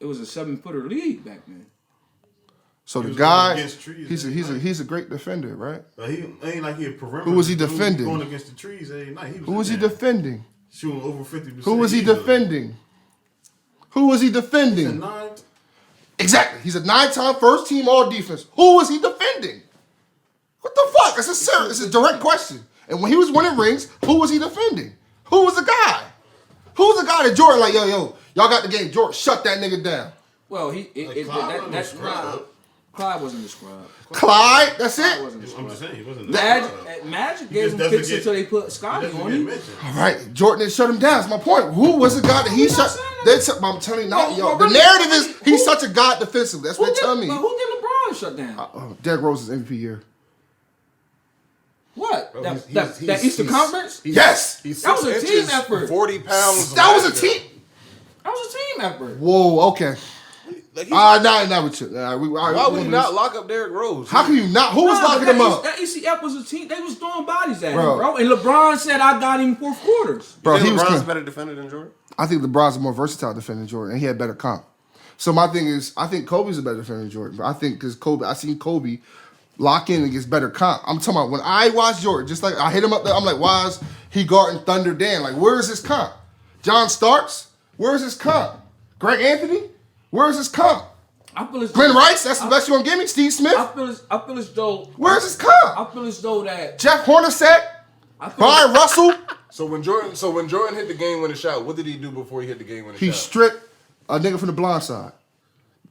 7-footer league back then. So the was guy, going against trees he's a great defender, right? But he ain't like he a perimeter. Who was he dude defending? Going against the trees every night. Who was he defending? Shooting over 50%. Who was he defending? Who was he defending? Exactly. He's a 9-time first team all defense. Who was he defending? What the fuck? It's a direct question. And when he was winning rings, who was he defending? Who was the guy? Who was the guy that Jordan like, yo, y'all got the game. Jordan, shut that nigga down. Well, that's Clyde wasn't the scrub. Clyde, that's it? I'm just saying, he wasn't Magic gave him fits until they put Scotty on him. All right, Jordan didn't shut him down. That's my point. Who was the guy that he shut? I'm telling you now, yo. The narrative is he's such a god defensively. That's what they tell me. But who did LeBron shut down? Derrick Rose's MVP year. What? Bro, that Eastern Conference? Yes. He's That was 6 a team inches, effort. 40 pounds. That was a team. That was a team effort. Whoa, okay. Like Not with you. why would you not lock up Derrick Rose? How can you not? Who was locking him up? That ECF was a team. They was throwing bodies at him, Bro. bro. And LeBron said, I got him 4th quarters. Bro, he was LeBron's a better defender than Jordan. I think LeBron's a more versatile defender than Jordan, and he had better comp. So my thing is, I think Kobe's a better defender than Jordan. But I think because I seen Kobe lock in and gets better comp. I'm talking about when I watch Jordan, just like I hit him up there, I'm like, why is he guarding Thunder Dan? Like, where is his comp? John Starks? Where is his comp? Greg Anthony? Where is his comp? I feel as Glenn Rice? That's the best you gonna give me? Steve Smith? I feel as though. Where's his comp? I feel as though that. Jeff Hornacek? Brian Russell? So when Jordan hit the game-winning shot, what did he do before he hit the game-winning He shot? stripped a nigga from the blind side.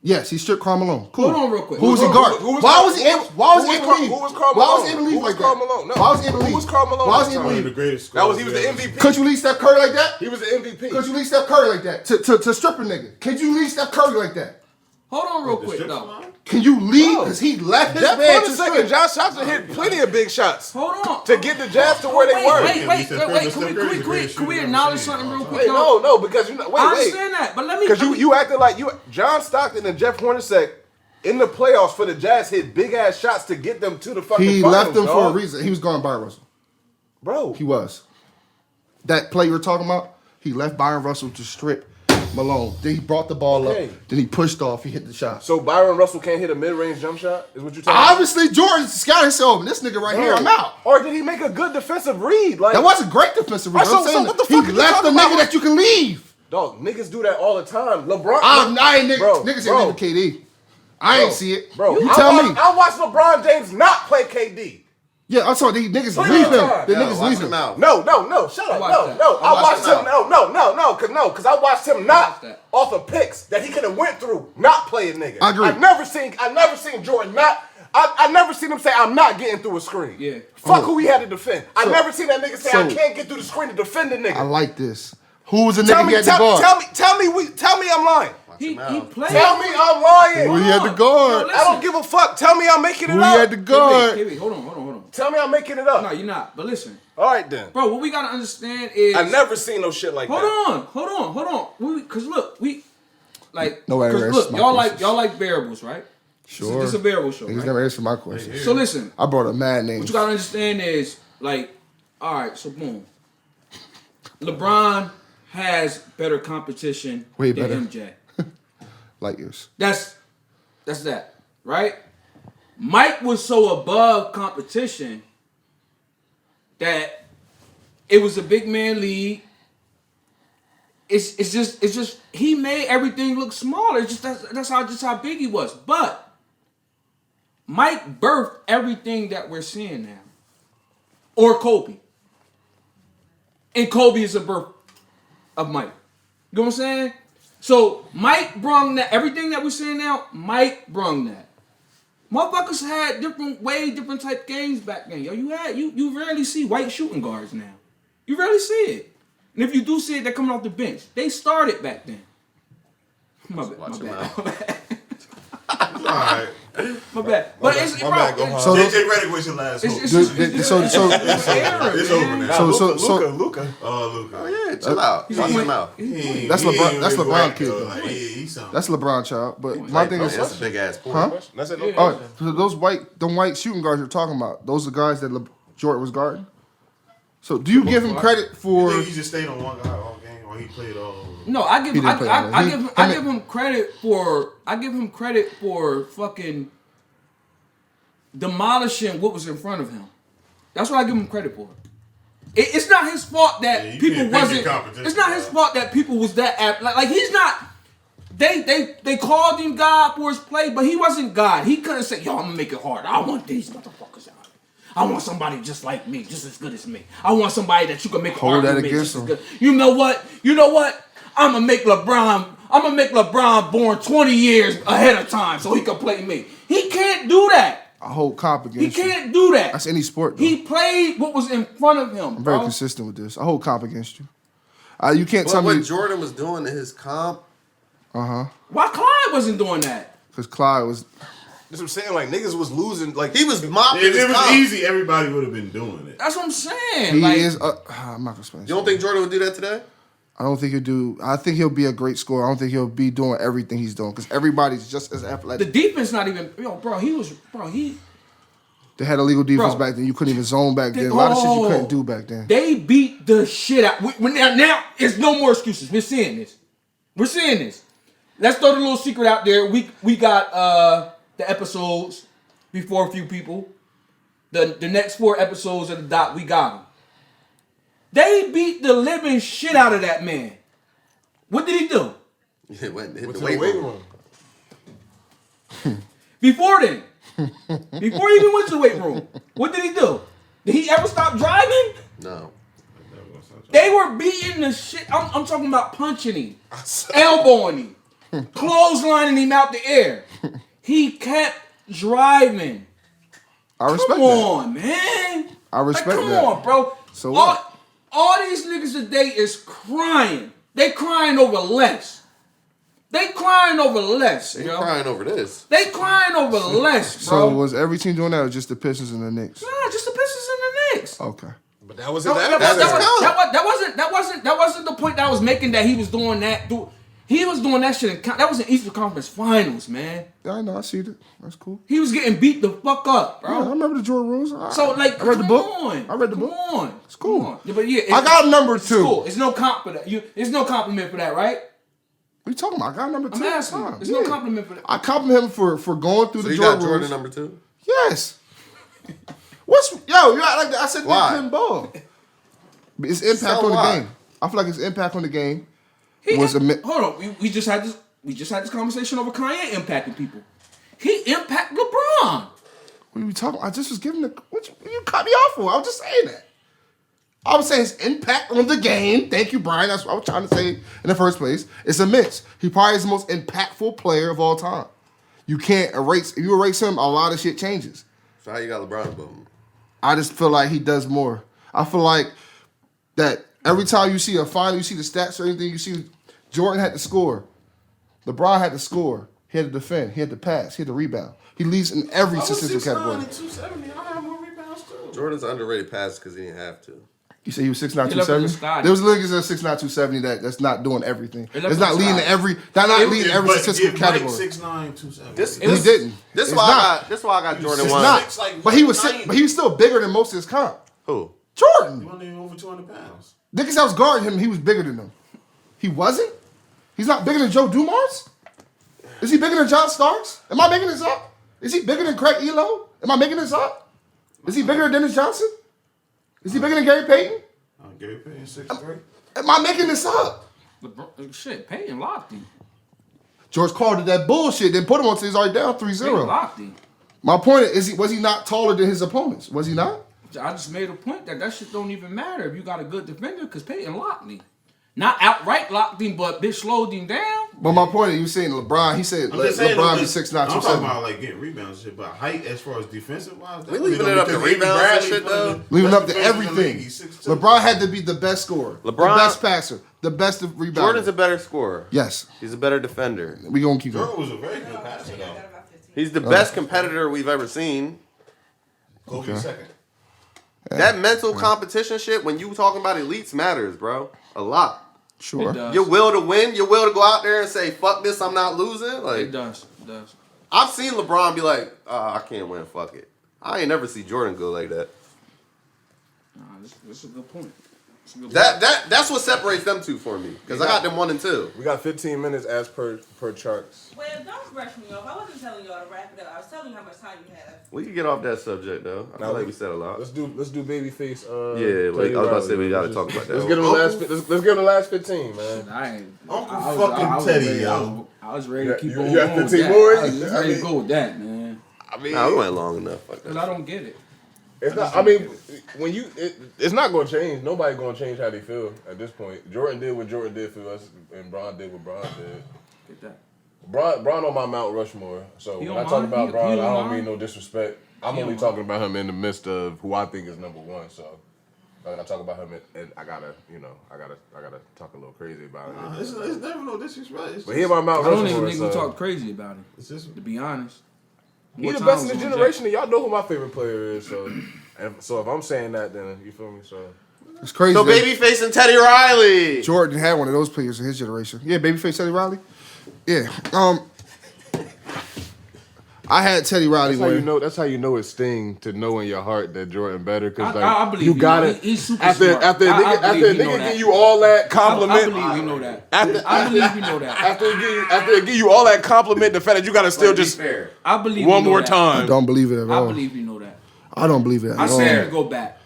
Yes, he stripped Karl Malone. Cool. Hold on real quick. Who was he guarding? Why was he able to leave? Who was Karl Why was Malone? he able to leave Who was like Karl that? Malone? No. Why was he able to leave? Who was Karl Malone? Why was he at able to the leave? time? greatest. He was the MVP. Could you leave Steph Curry like that? He was the MVP. Could you leave Steph Curry like that? To strip a nigga? Could you leave Steph Curry like that? Hold on real quick, though. Can you leave? Because he left his Jeff man to Hornacek and strip. Josh Johnson hit plenty of big shots Hold on. to get the Jazz to where they were. Wait. Can we acknowledge something real quick? Wait, no, because you know. I understand that, but let me. Because you acted like John Stockton and Jeff Hornacek in the playoffs for the Jazz hit big ass shots to get them to the fucking He finals, left them for a dog. reason. He was going Byron Russell. Bro. He was. That play you were talking about, he left Byron Russell to strip Malone. Then he brought the ball up. Then he pushed off. He hit the shot. So Byron Russell can't hit a mid-range jump shot? Is what you're telling me? Obviously, Jordan scouted himself. This nigga right here, I'm out. Or did he make a good defensive read? Like That wasn't great defensive read. Right, so I'm saying what the he fuck are you left the talking nigga about? that you can leave. Dog, niggas do that all the time. LeBron. I ain't Bro, niggas bro. ain't leaving KD. I ain't see it. Bro, you tell me. I watched LeBron James not play KD. Yeah, I'm sorry. These niggas Plenty leave of him. time. The Yo, niggas watch leave him him. out. No, shut up. watched that. No. I watched him. him Because I watched him not watched that. off of picks that he could have went through, not playing niggas. I agree. I never seen Jordan not. I never seen him say, I'm not getting through a screen. Yeah. Fuck who he had to defend. I So- never seen that nigga say, I so- can't get through the screen to defend the nigga. I like this. Who was the Tell nigga me, he had to guard? tell me I'm lying. He played. Tell me I'm lying. Who he had to guard? I don't give a fuck. Tell me I'm making it Who up. he had to guard? Wait, hold on. Tell me I'm making it up. No, you're not. But listen, All right then. bro, what we gotta understand is. I never seen no shit like that. Hold on. Cause look, like, Nobody cause ever look, asked my y'all like variables, right? Sure. This is a variable show, Niggas right? never answered my question. So listen, I brought a mad name. what you gotta understand is, like, all right, so boom, LeBron has better competition Way than better. MJ. Light years. That's that, right? Mike was so above competition that it was a big man league. it's just he made everything look smaller. It's just that's how big he was. But Mike birthed everything that we're seeing now, or Kobe, and Kobe is a birth of Mike. You know what I'm saying? So Mike brung that everything that we're seeing now. Mike brung that. Motherfuckers had different type games back then. Yo, you rarely see white shooting guards now. You rarely see it. And if you do see it, they're coming off the bench. They started back then. My bad. Alright. My bad. But it's my bad, go bro. hard. So- JJ Redick was your last hope. It's It's over now. So- Luka. Oh, Luka. Oh, yeah, chill out. Talk him out. That's LeBron. That's LeBron kid. Though. He's something. That's LeBron child. But my thing is, That's a big ass point. huh? That's it. Oh, so those white shooting guards you're talking about, those are guys that Jordan was guarding. So do you give him credit You for? think he just stayed on one guy all game, or he played all over? No, I give him credit for fucking demolishing what was in front of him. That's what I give him credit for. It's not his fault that you people can't pick wasn't. your competition, It's not his fault that people was that like he's not. They called him God for his play, but he wasn't God. He couldn't say, "Yo, I'm gonna make it hard. I want these motherfuckers out. I want somebody just like me, just as good as me. I want somebody that you can make Hold hard that with me, against just as him. good." You know what? I'm gonna make LeBron born 20 years ahead of time so he can play me. He can't do that. I hold comp against He you. can't do that. That's any sport. Though. He played what was in front of him. I'm very bro. consistent with this. I hold comp against you. You can't tell But me what Jordan was doing to his comp, Why Clyde wasn't doing that? because Clyde was. That's what I'm saying. Like niggas was losing. Like he was mopping If his it was comp. easy, everybody would have been doing it. That's what I'm saying. He like, is. I'm not gonna explain. You don't think Jordan would do that today? I don't think he'll do. I think he'll be a great scorer. I don't think he'll be doing everything he's doing because everybody's just as the athletic. defense not even. They had illegal defense Bro. back then. You couldn't even zone back then. A lot of shit you couldn't do back then. They beat the shit out. Now it's no more excuses. We're seeing this. Let's throw the little secret out there. We got the episodes before a few people. The next 4 episodes of the doc, we got them. They beat the living shit out of that man. What did he do? He went and hit went the to the weight weight room. room. Before then. Before he even went to the weight room. What did he do? Did he ever stop driving? No. They were beating the shit. I'm talking about punching him, elbowing him, clotheslining him out the air. He kept driving. I respect Come that. on, man. I respect come that. on, bro. So what? All these niggas today is crying. They crying over less. They crying over less, They yo. crying over this. They crying over less, So bro. was every team doing that, or just the Pistons and the Knicks? Nah, just the Pistons and the Knicks. Okay. But that was That that. wasn't the point that I was making that he was doing that. He was doing that shit. That was in Eastern Conference Finals, man. Yeah, I know. I see that. That's cool. He was getting beat the fuck up, bro. Yeah, I remember the Jordan rules. So like, I read the come book. on. I read the Come book. on. It's cool. Come on. Yeah, but yeah, I got number it's 2. cool. It's no comp for that. It's no compliment for that, right? What are you talking about? I got number 2. I'm asking. Fine. There's no compliment for that. I compliment him for going through So the you got Jordan Jordan rules. number 2? Yes. You act like that. I said Why? that couldn't ball. It's impact So on why? the game. I feel like his impact on the game He- was hold on. We just had this. We just had this conversation over Kanye impacting people. He impacted LeBron. What are we talking about? I just was giving what you cut me off for? I was just saying that. I would say his impact on the game. Thank you, Brian. That's what I was trying to say in the first place. It's immense. He probably is the most impactful player of all time. You can't erase. If you erase him, a lot of shit changes. So how you got LeBron above him? I just feel like he does more. I feel like that every time you see a final, you see the stats or anything, you see Jordan had to score. LeBron had to score. He had to defend. He had to pass. He had to rebound. He leads in every statistical category. 270. I have more rebounds too. Jordan's underrated passes because he didn't have to. You say he was 6'9", He left it in 270? the sky. There was niggas that 6'9", 270 that's not doing everything. He left It's it not in the leading sky. every statistical category. 6'9", 270. This He didn't. This It's why not. this why I got Jordan It's 1. not. like But he was 190. still bigger than most of his comp. Who? Jordan. You wasn't even over 200 pounds. Niggas that was guarding him, he was bigger than them. He wasn't? He's not bigger than Joe Dumars? Is he bigger than John Starks? Am I making this up? Is he bigger than Craig Elo? Am I making this up? Is he bigger than Dennis Johnson? Is he bigger than Gary Payton? Gary Payton 6'3". Am I making this up? LeBron, shit, Peyton locked him. George Carter did that bullshit. Then put him on. He's already down 3-0. Peyton locked him. My point is, was he not taller than his opponents? Was he not? I just made a point that shit don't even matter if you got a good defender because Peyton locked him. Not outright locked him, but bitch slowed him down. But my point is, you saying LeBron? He said LeBron be 6'9", I'm 270. talking about like getting rebounds and shit, but height as far as defensive wise, We leaving it up to rebounds and shit though. Leaving up to everything. LeBron had to be the best scorer, the best passer, the best rebounder. Jordan's a better scorer. Yes, He's a better defender. we gonna keep going. Jordan was a very good passer though. He's the best competitor we've ever seen. Kobe second. That mental competition shit, when you talking about elites, matters, bro. A lot. Sure. It does. Your will to win, your will to go out there and say, fuck this, I'm not losing. Like, It does. I've seen LeBron be like, I can't win, fuck it. I ain't never see Jordan go like that. Nah, this is a good point. That's what separates them two for me. Because I got them 1 and 2. We got 15 minutes as per charts. Well, don't brush me off. I wasn't telling y'all to wrap it up. I was telling you how much time you have. We can get off that subject though. I feel like we said a lot. Let's do Babyface. Yeah, like, I was about to say we gotta talk about that. Let's get him the last. Let's get him the last 15, man. Uncle Teddy, yo. I was ready to keep You going. got with 15 that. more? I was ready to go with that, man. I mean, Nah, we went long enough. Fuck Because that. I don't get it. it's not. I mean, when you, it's not going to change. Nobody going to change how they feel at this point. Jordan did what Jordan did for us, and Bron did what Bron did. Get that. Bron on my Mount Rushmore. So He when on I talk mine? about He Bron, I on don't mine? mean no disrespect. I'm He only on talking about him in the midst of who I think is number one. So when I talk about him, and I gotta talk a little crazy about it. It's never no disrespect. But here my Mount I don't Rushmore. even think we So talk crazy about it. It's just To be honest. he What the time best in was the on generation, and y'all know who my favorite player is. So, so if I'm saying that, then you feel me. So It's crazy. So that Babyface and Teddy Riley. Jordan had one of those players in his generation. Yeah, Babyface Teddy Riley. Yeah. I had Teddy Riley that's how you win. know. That's how you know it's sting to know in your heart that Jordan better. Because like I believe you you got know. it. He's super after smart. after I after believe a you know nigga that. give you all that compliment. I believe you know that. After, I believe you know that. after it give you all that compliment, the fact that you gotta still just fair. I believe one you know more that. I time. don't believe it at I all. believe you know that. I don't believe it at I all. said to go back.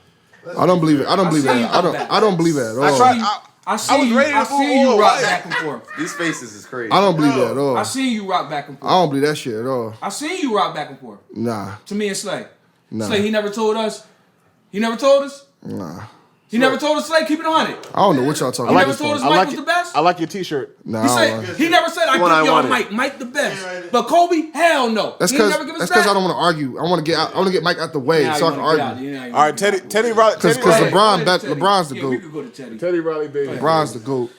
I don't believe it. I don't believe it. see you I don't. come back. I don't believe it at all. I was see you. ready to I move see you on. rock back and forth. These faces is crazy. I don't believe it at all. I see you rock back and I forth. don't believe that shit at all. I seen you rock back and forth. Nah. To me and Slay. Nah. Slay, he never told us. He never told us. Nah. He never told us Slay, keep it 100. I don't know what y'all talking He about. never told us Mike was the best. I like your T-shirt. Nah, He I don't said like- he never said I one I give y'all wanted. Mike the best. But Kobe, hell no. That's He because never give us I that. don't want to argue. I want to get out. I want to get Mike out the way Now so I you can wanna get argue. out. All right, Teddy Riley. Because Go ahead, LeBron, go ahead, bet Teddy. LeBron's the Yeah, we GOAT. could go to Teddy. Teddy Riley, baby. LeBron's the GOAT.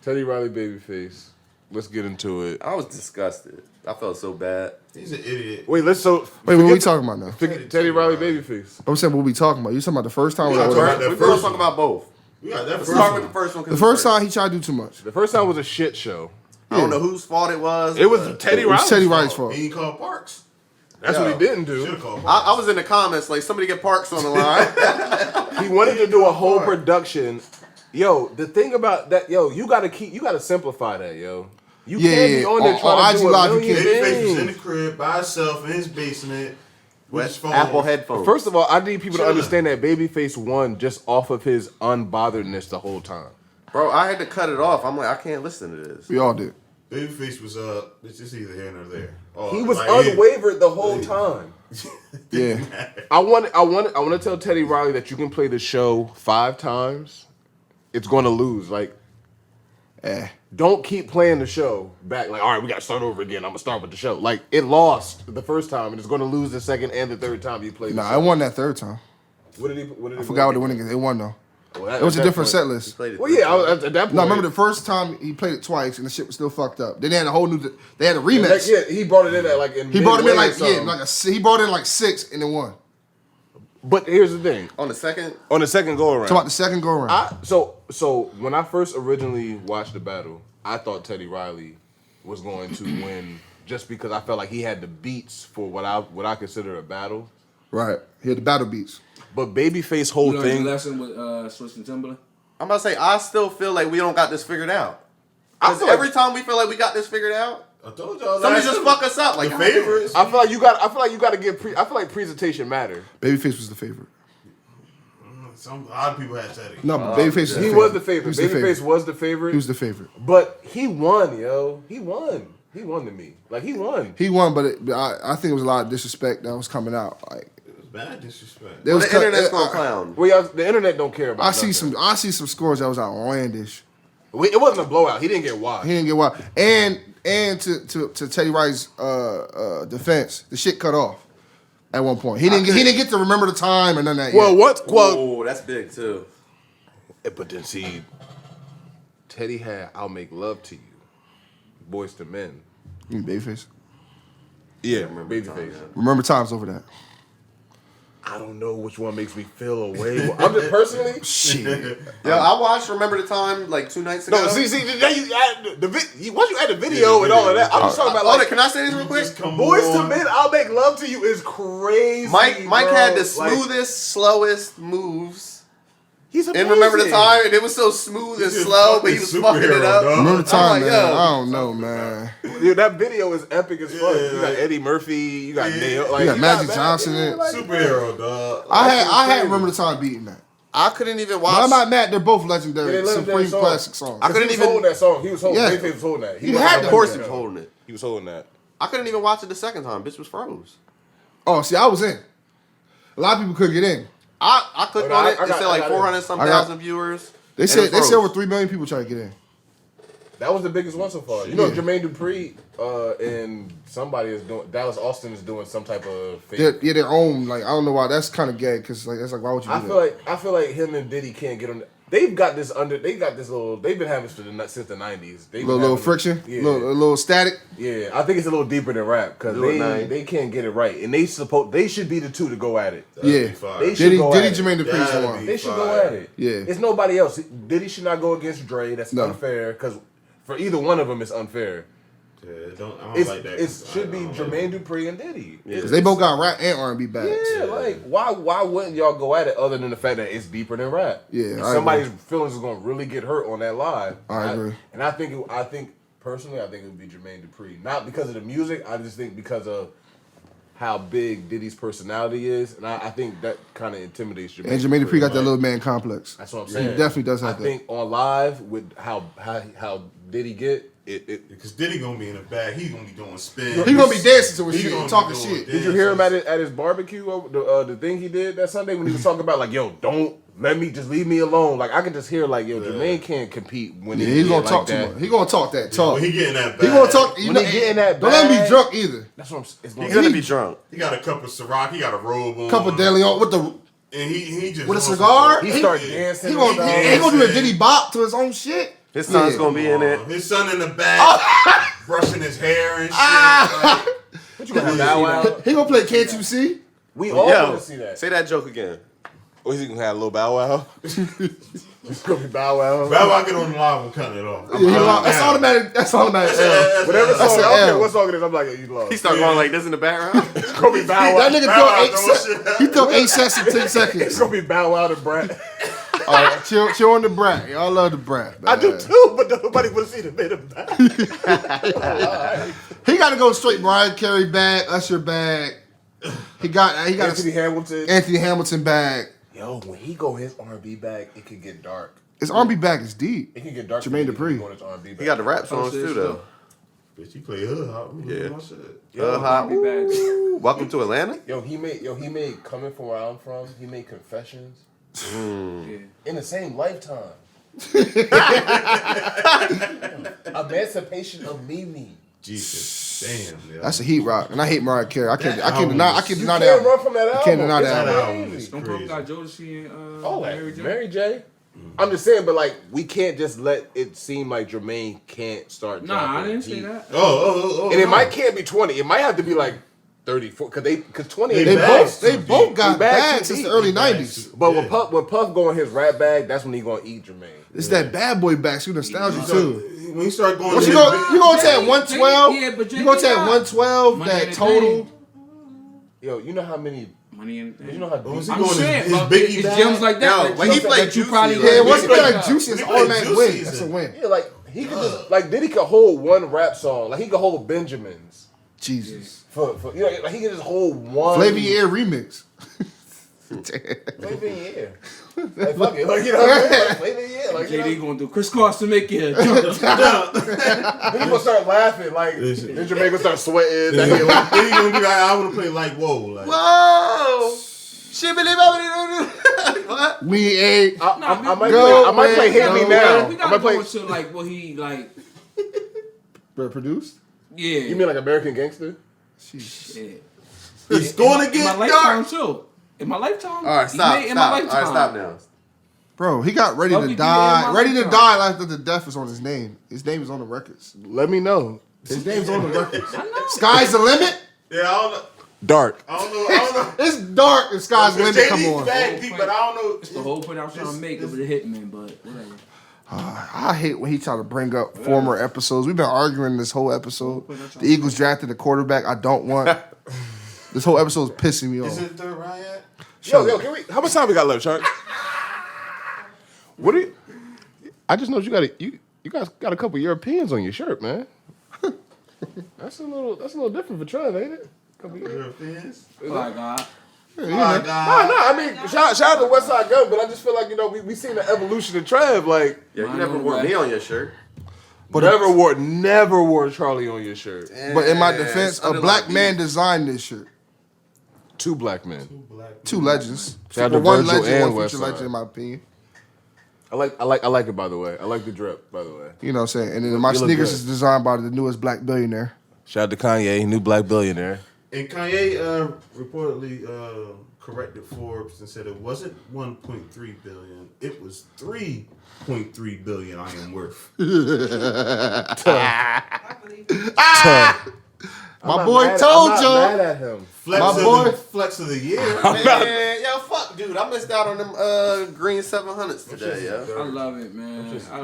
Teddy Riley, Babyface. Let's get into it. I was disgusted. I felt so bad. he's an idiot. Wait, Wait, what are we talking about now? Teddy Riley, Babyface. I'm saying what we talking about. You talking about the first time? We or gotta the- talk about that We're going to first talk one. about both. We got that Let's first start one. with the first one. 'cause The it's first time he tried to do too much. The first time was a shit show. I don't know whose fault it was. It was but Teddy It was Riley. Teddy Riley's fault. He ain't called Parks. That's what he didn't do. Should have called Parks. I was in the comments like somebody get Parks on the line. He wanted to do a whole production. Yo, the thing about that, you gotta simplify that, yo. You Yeah, can't yeah, be on there on trying to IG do a Live, you million can't. Babyface was in the things. crib by himself in his basement with his phone. Apple headphones. First of all, I need people to Chilling. understand that Babyface won just off of his unbotheredness the whole time. Bro, I had to cut it off. I'm like, I can't listen to this. We all did. Babyface was it's just either here or there. He was like, unwavered the whole time. Yeah. I want to tell Teddy Riley that you can play the show 5 times. It's going to lose. Like, don't keep playing the show back. Like, all right, we got to start over again. I'm going to start with the show. Like, it lost the first time, and it's going to lose the second and the third time you play the Nah, show. I won that third time. What did he I forgot what the winning is. It won though. Well, at It was a that different point- set list. Played it Well, yeah, at that point. No, remember the first time he played it twice and the shit was still fucked up. Then they had a whole new. They had a rematch. Yeah, he brought it in at like in He brought him in midway or like something. he brought in like 6 and then won. But here's the thing. On the second, On the second go around. Talk about the second go around. So when I first originally watched the battle, I thought Teddy Riley was going to win just because I felt like he had the beats for what I consider a battle. Right. He had the battle beats. But Babyface whole You learned thing. the lesson with Swiss and Timberland. I'm about to say, I still feel like we don't got this figured out. I Because feel like- every time we feel like we got this figured out, I told y'all. somebody last just time. fuck us up. Like, The favorites. I feel like you got to give. I feel like presentation matter. Babyface was the favorite. A lot of people had Teddy. No, but Babyface. He was the favorite. Babyface was the favorite. He was the favorite. But he won, yo. He won. He won to me. Like, he won. He won, but I think it was a lot of disrespect that was coming out. Like, It was bad disrespect. there was The internet's gonna clown. Well, the internet don't care about I nothing. see some scores that was outlandish. It wasn't a blowout. He didn't get washed. He didn't get wild. And to Teddy Wright's defense, the shit cut off at one point. He didn't get to remember the time or none of that. Well, yet. what? Well, Oh, that's big too. but then see, Teddy had "I'll Make Love to You," Boys to Men. You mean Babyface? Yeah, Remember the Babyface. time, yeah. Remember times over that. I don't know which one makes me feel away. I'm just personally. Shit. Yo, I watched Remember the Time like 2 nights ago. No, see, now you add once you add the video and all of that, I'm just talking about Hold like on, can I say this real quick? Just come Boys to on. Men, "I'll Make Love to You" is crazy. Mike bro. had the Like, smoothest, slowest moves. he's And amazing. Remember the Time, and it was so smooth and He's a slow, but he was fucking fucking it superhero, up. dog. Remember the time, I'm like, man. yo. I don't know, man. Dude, that video is epic as fuck. Yeah, You got Eddie Murphy, you got Nail, like You got Magic Magic Johnson in it. Superhero, dog. I had crazy. Remember the Time beating that. I couldn't even But I'm watch. not mad. They're both legendary, Yeah, they're legendary supreme songs. classic songs. I couldn't he was even- holding that song. He was holding. Yeah. Babyface was holding that. He wasn't had on to. Of course that. he was holding it. He was holding that. I couldn't even watch it the second time. Bitch was froze. Oh, see, I was in. A lot of people couldn't get in. I clicked Oh, no, on I it. It got- said I like got it. 400 some I got- thousand viewers. They and said it froze. over 3 million people trying to get in. That was the biggest one so far. You know, Yeah. Jermaine Dupri and somebody is doing. Dallas Austin is doing some type of fake. Their own. Like, I don't know why. That's kind of gay because like that's like, why would you do I feel like him and Diddy can't get on. They've got this under. They got this little. They've been having this since the '90s. They've been little having friction, Yeah, little static. yeah. I think it's a little deeper than rap because Little nine. they can't get it right, and they should be the two to go at it. Yeah, They should go Diddy at it. Jermaine Dupri's the That'd one. be They should fire. go at it. Yeah. It's nobody else. Diddy should not go against Dre. That's No. unfair because for either one of them, it's unfair. Yeah, I don't It's, like that. it should be I don't Jermaine like Dupri and Diddy. Yeah. Because they both got rap and R&B bags. Yeah, like why wouldn't y'all go at it other than the fact that it's deeper than rap? Yeah, And I somebody's feelings is gonna really get hurt on that live. I agree. And I think personally, I think it would be Jermaine Dupri, not because of the music. I just think because of how big Diddy's personality is, and I think that kind of intimidates Jermaine. And Jermaine Dupri got that right. little man complex. That's what I'm He saying. definitely does I have that. think on live with how Diddy get it. Because Diddy gonna be in the bag. He's gonna be doing spins. He gonna be dancing to his He shit, gonna be talking doing shit. Did you hear him at his barbecue? The thing he did that Sunday when he was talking about like, yo, don't let me just leave me alone. Like I could just hear like, yo, Jermaine can't compete when Yeah, he he's get gonna like talk too that. much. He gonna talk that talk. When he getting that He bag. gonna talk. You When know, he get in that don't let him be bag- drunk either. That's what I'm. It's He's gonna gonna be. be drunk. He got a cup of Ciroc. He got a robe on. Couple De Leon with the And he just with a on cigar. He He start Yeah. dancing. he and gonna stuff. he gonna do a Diddy bop to his own shit. His son's Yeah. gonna be in it. His son in the back, brushing his hair and shit. Like, What you gonna have Bow Wow? He gonna play Can't You See? We all Yo, want to see that. say that joke again. Or is he gonna have a little Bow Wow? It's gonna be Bow Wow. Bow Wow get on the live and cut it off. That's automatic. That's automatic. Whatever song, That's I an don't care L. what song it is. I'm like, yo, you lost. He started going like this in the background. It's gonna be Bow Wow. That nigga Bow Wow threw 8 throwing seconds. shit. He threw 8 sets in 10 It's seconds. gonna be Bow Wow to Brett. All right, chill on the brat. Y'all love the brat. I do man. too, but nobody would see the bit of that. He got to go straight. Mariah Carey bag, Usher bag. He got Anthony a Hamilton. Anthony Hamilton bag. Yo, when he go his R&B bag, it could get dark. His R&B bag is deep. It can get dark. Jermaine when Dupri. he go his R&B bag. He got the rap songs too though. Bitch, he play hood hop. Yeah. My shit. Hot. Be back. Ooh, welcome to Atlanta. He made Coming From Where I'm From. He made Confessions Yeah. in the same lifetime. Emancipation of Mimi. Jesus. Damn. Yeah. That's a heat rock, and I hate Mariah Carey. I can't album deny is- You that. can't run from that album. can't deny It's that That album. album is Don't Pump crazy. got Jodeci and All that. Mary J. Mary J. I'm just saying, but like, we can't just let it seem like Jermaine can't start dropping. Nah, I didn't say heat. that. Oh. And it can't be 20. It might have to be like 34. Because 20 They They ain't bags both bad. too they both deep. got He bags bags too since the deep. early He bags '90s. too- But Yeah. when Puff go in his rap bag, that's when he gonna eat Jermaine. It's that bad boy back. So nostalgia So, too. when you start going, What to you his go? You gonna take 112? Yeah, but You gonna take got 112? Money That in the total. Bank. Yo, you know how many? Money in the You know how What was deep? he I'm going saying, his but Biggie it's bag? gems like that. No, that when you he that played you Juicy, probably like, Yeah, like, once you yeah. play like Juicy, it's He an played automatic Juicy win. season. That's a win. Yeah, like he could just like Diddy could hold one rap song. Like he could hold Benjamins Jesus. for you know like he could just hold one. Flavia Air remix. Maybe yeah. Like fuck it, like you know what I'm saying? Like, maybe yeah, like you know. JD going through crisscross to make you jump. Then you gonna start laughing, like then Jermaine gonna start sweating. Then he gonna be like, I want to play like whoa, like. Whoa! What? We ain't. I might play Hit Me Now. We I gotta might play. go into like what he like. Produced? Yeah. You mean like American Gangster? Shit. It's going to In get my lifetime dark. too. In my lifetime. All right, stop. In my Stop. lifetime. All right, stop now. Bro, he got ready Fuck to you, die. man, Ready to my die after the death is on his name. His name is on the records. Let me know. His name's on the records. I know. Sky's the limit? Yeah, I don't know. Dark. I don't know. It's dark if Sky's the limit come JD's on. bad deep, but I don't know. It's the whole point I was trying to make of the Hitman, but whatever. I hate when he try to bring up former episodes. We've been arguing this whole episode. The Eagles drafted a quarterback I don't want. This whole episode is pissing me Is off. it third round yet? Yo, can we? How much time we got left, Shark? What do you? I just know you guys got a couple Europeans on your shirt, man. That's a little different for Trev, ain't it? Couple Europeans. Oh my God. Oh my God. No. I mean, shout out to West Side Gun, but I just feel like we seen the evolution of Trev. Like, Yeah, you never wore me on your shirt. But never wore Charlie on your shirt. But in my defense, a black man designed this shirt. Two black men. Two legends. Shout out to One Virgil legend, and one future Westside. legend, in my opinion. I like it, by the way. I like the drip, by the way. You know what I'm saying? And then my You look sneakers good. is designed by the newest black billionaire. Shout out to Kanye, new black billionaire. And Kanye reportedly corrected Forbes and said it wasn't 1.3 billion, it was 3.3 billion I am worth. I believe it. My boy told I'm not you. mad at him. Flex of the year. Man, yo, fuck, dude. I missed out on them green 700s today, yo. I love it, man. I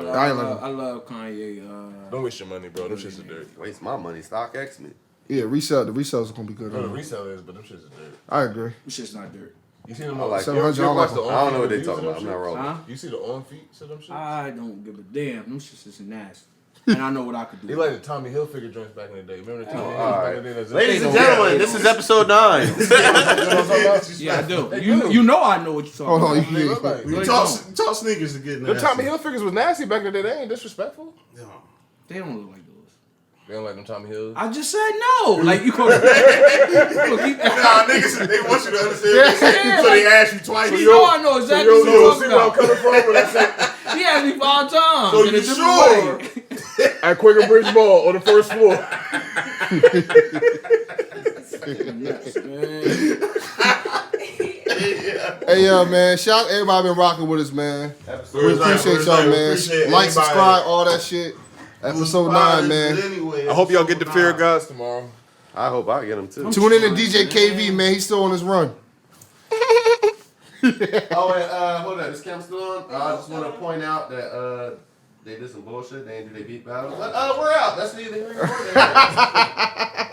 love Kanye. Don't waste your money, bro. Them shits are dirt. Waste my money. StockX me. Yeah, the resales are gonna be good. No, the resale is, but them shits are dirt. I agree. It's just not dirt. You see them I like it. 700. You ever watch I the I don't know what they reviews of talking about. them I'm not shits? rolling. Huh? You see the on feet to them shits? I don't give a damn. Them shits is nasty. And I know what I could do. They like the Tommy Hilfiger joints back in the day. Remember the Tommy Hilfiger all back in the day? Ladies and gentlemen, this is episode 9. Yeah, I do. You know I know what you're Hold talking on, about. you look like. You talk sneakers to get The nasty. Tommy Hilfigers was nasty back in the day. They ain't disrespectful. Yeah. They don't look like those. They don't like them Tommy Hills. I just said no. Like you gonna keep Nah, niggas, they want you to understand. So they ask you twice. You know I know exactly You what you're see talking where I'm about. coming from? When I say, He asked me 5 times. So in a you different sure? way. at Quicker Bridge Mall on the first floor. Yes, man. Hey, yo, man. Shout out everybody been rocking with us, man. We appreciate y'all, man. Like, subscribe, all that shit. Episode 9, man. Anyway, I hope y'all get the fear of God tomorrow. I hope I get them too. Tune in to DJ KV, man. He's still on his run. Oh, wait, hold on. Is Cam still on? I just want to point out that they did some bullshit. They didn't do their beat battles. But we're out. That's neither here nor there.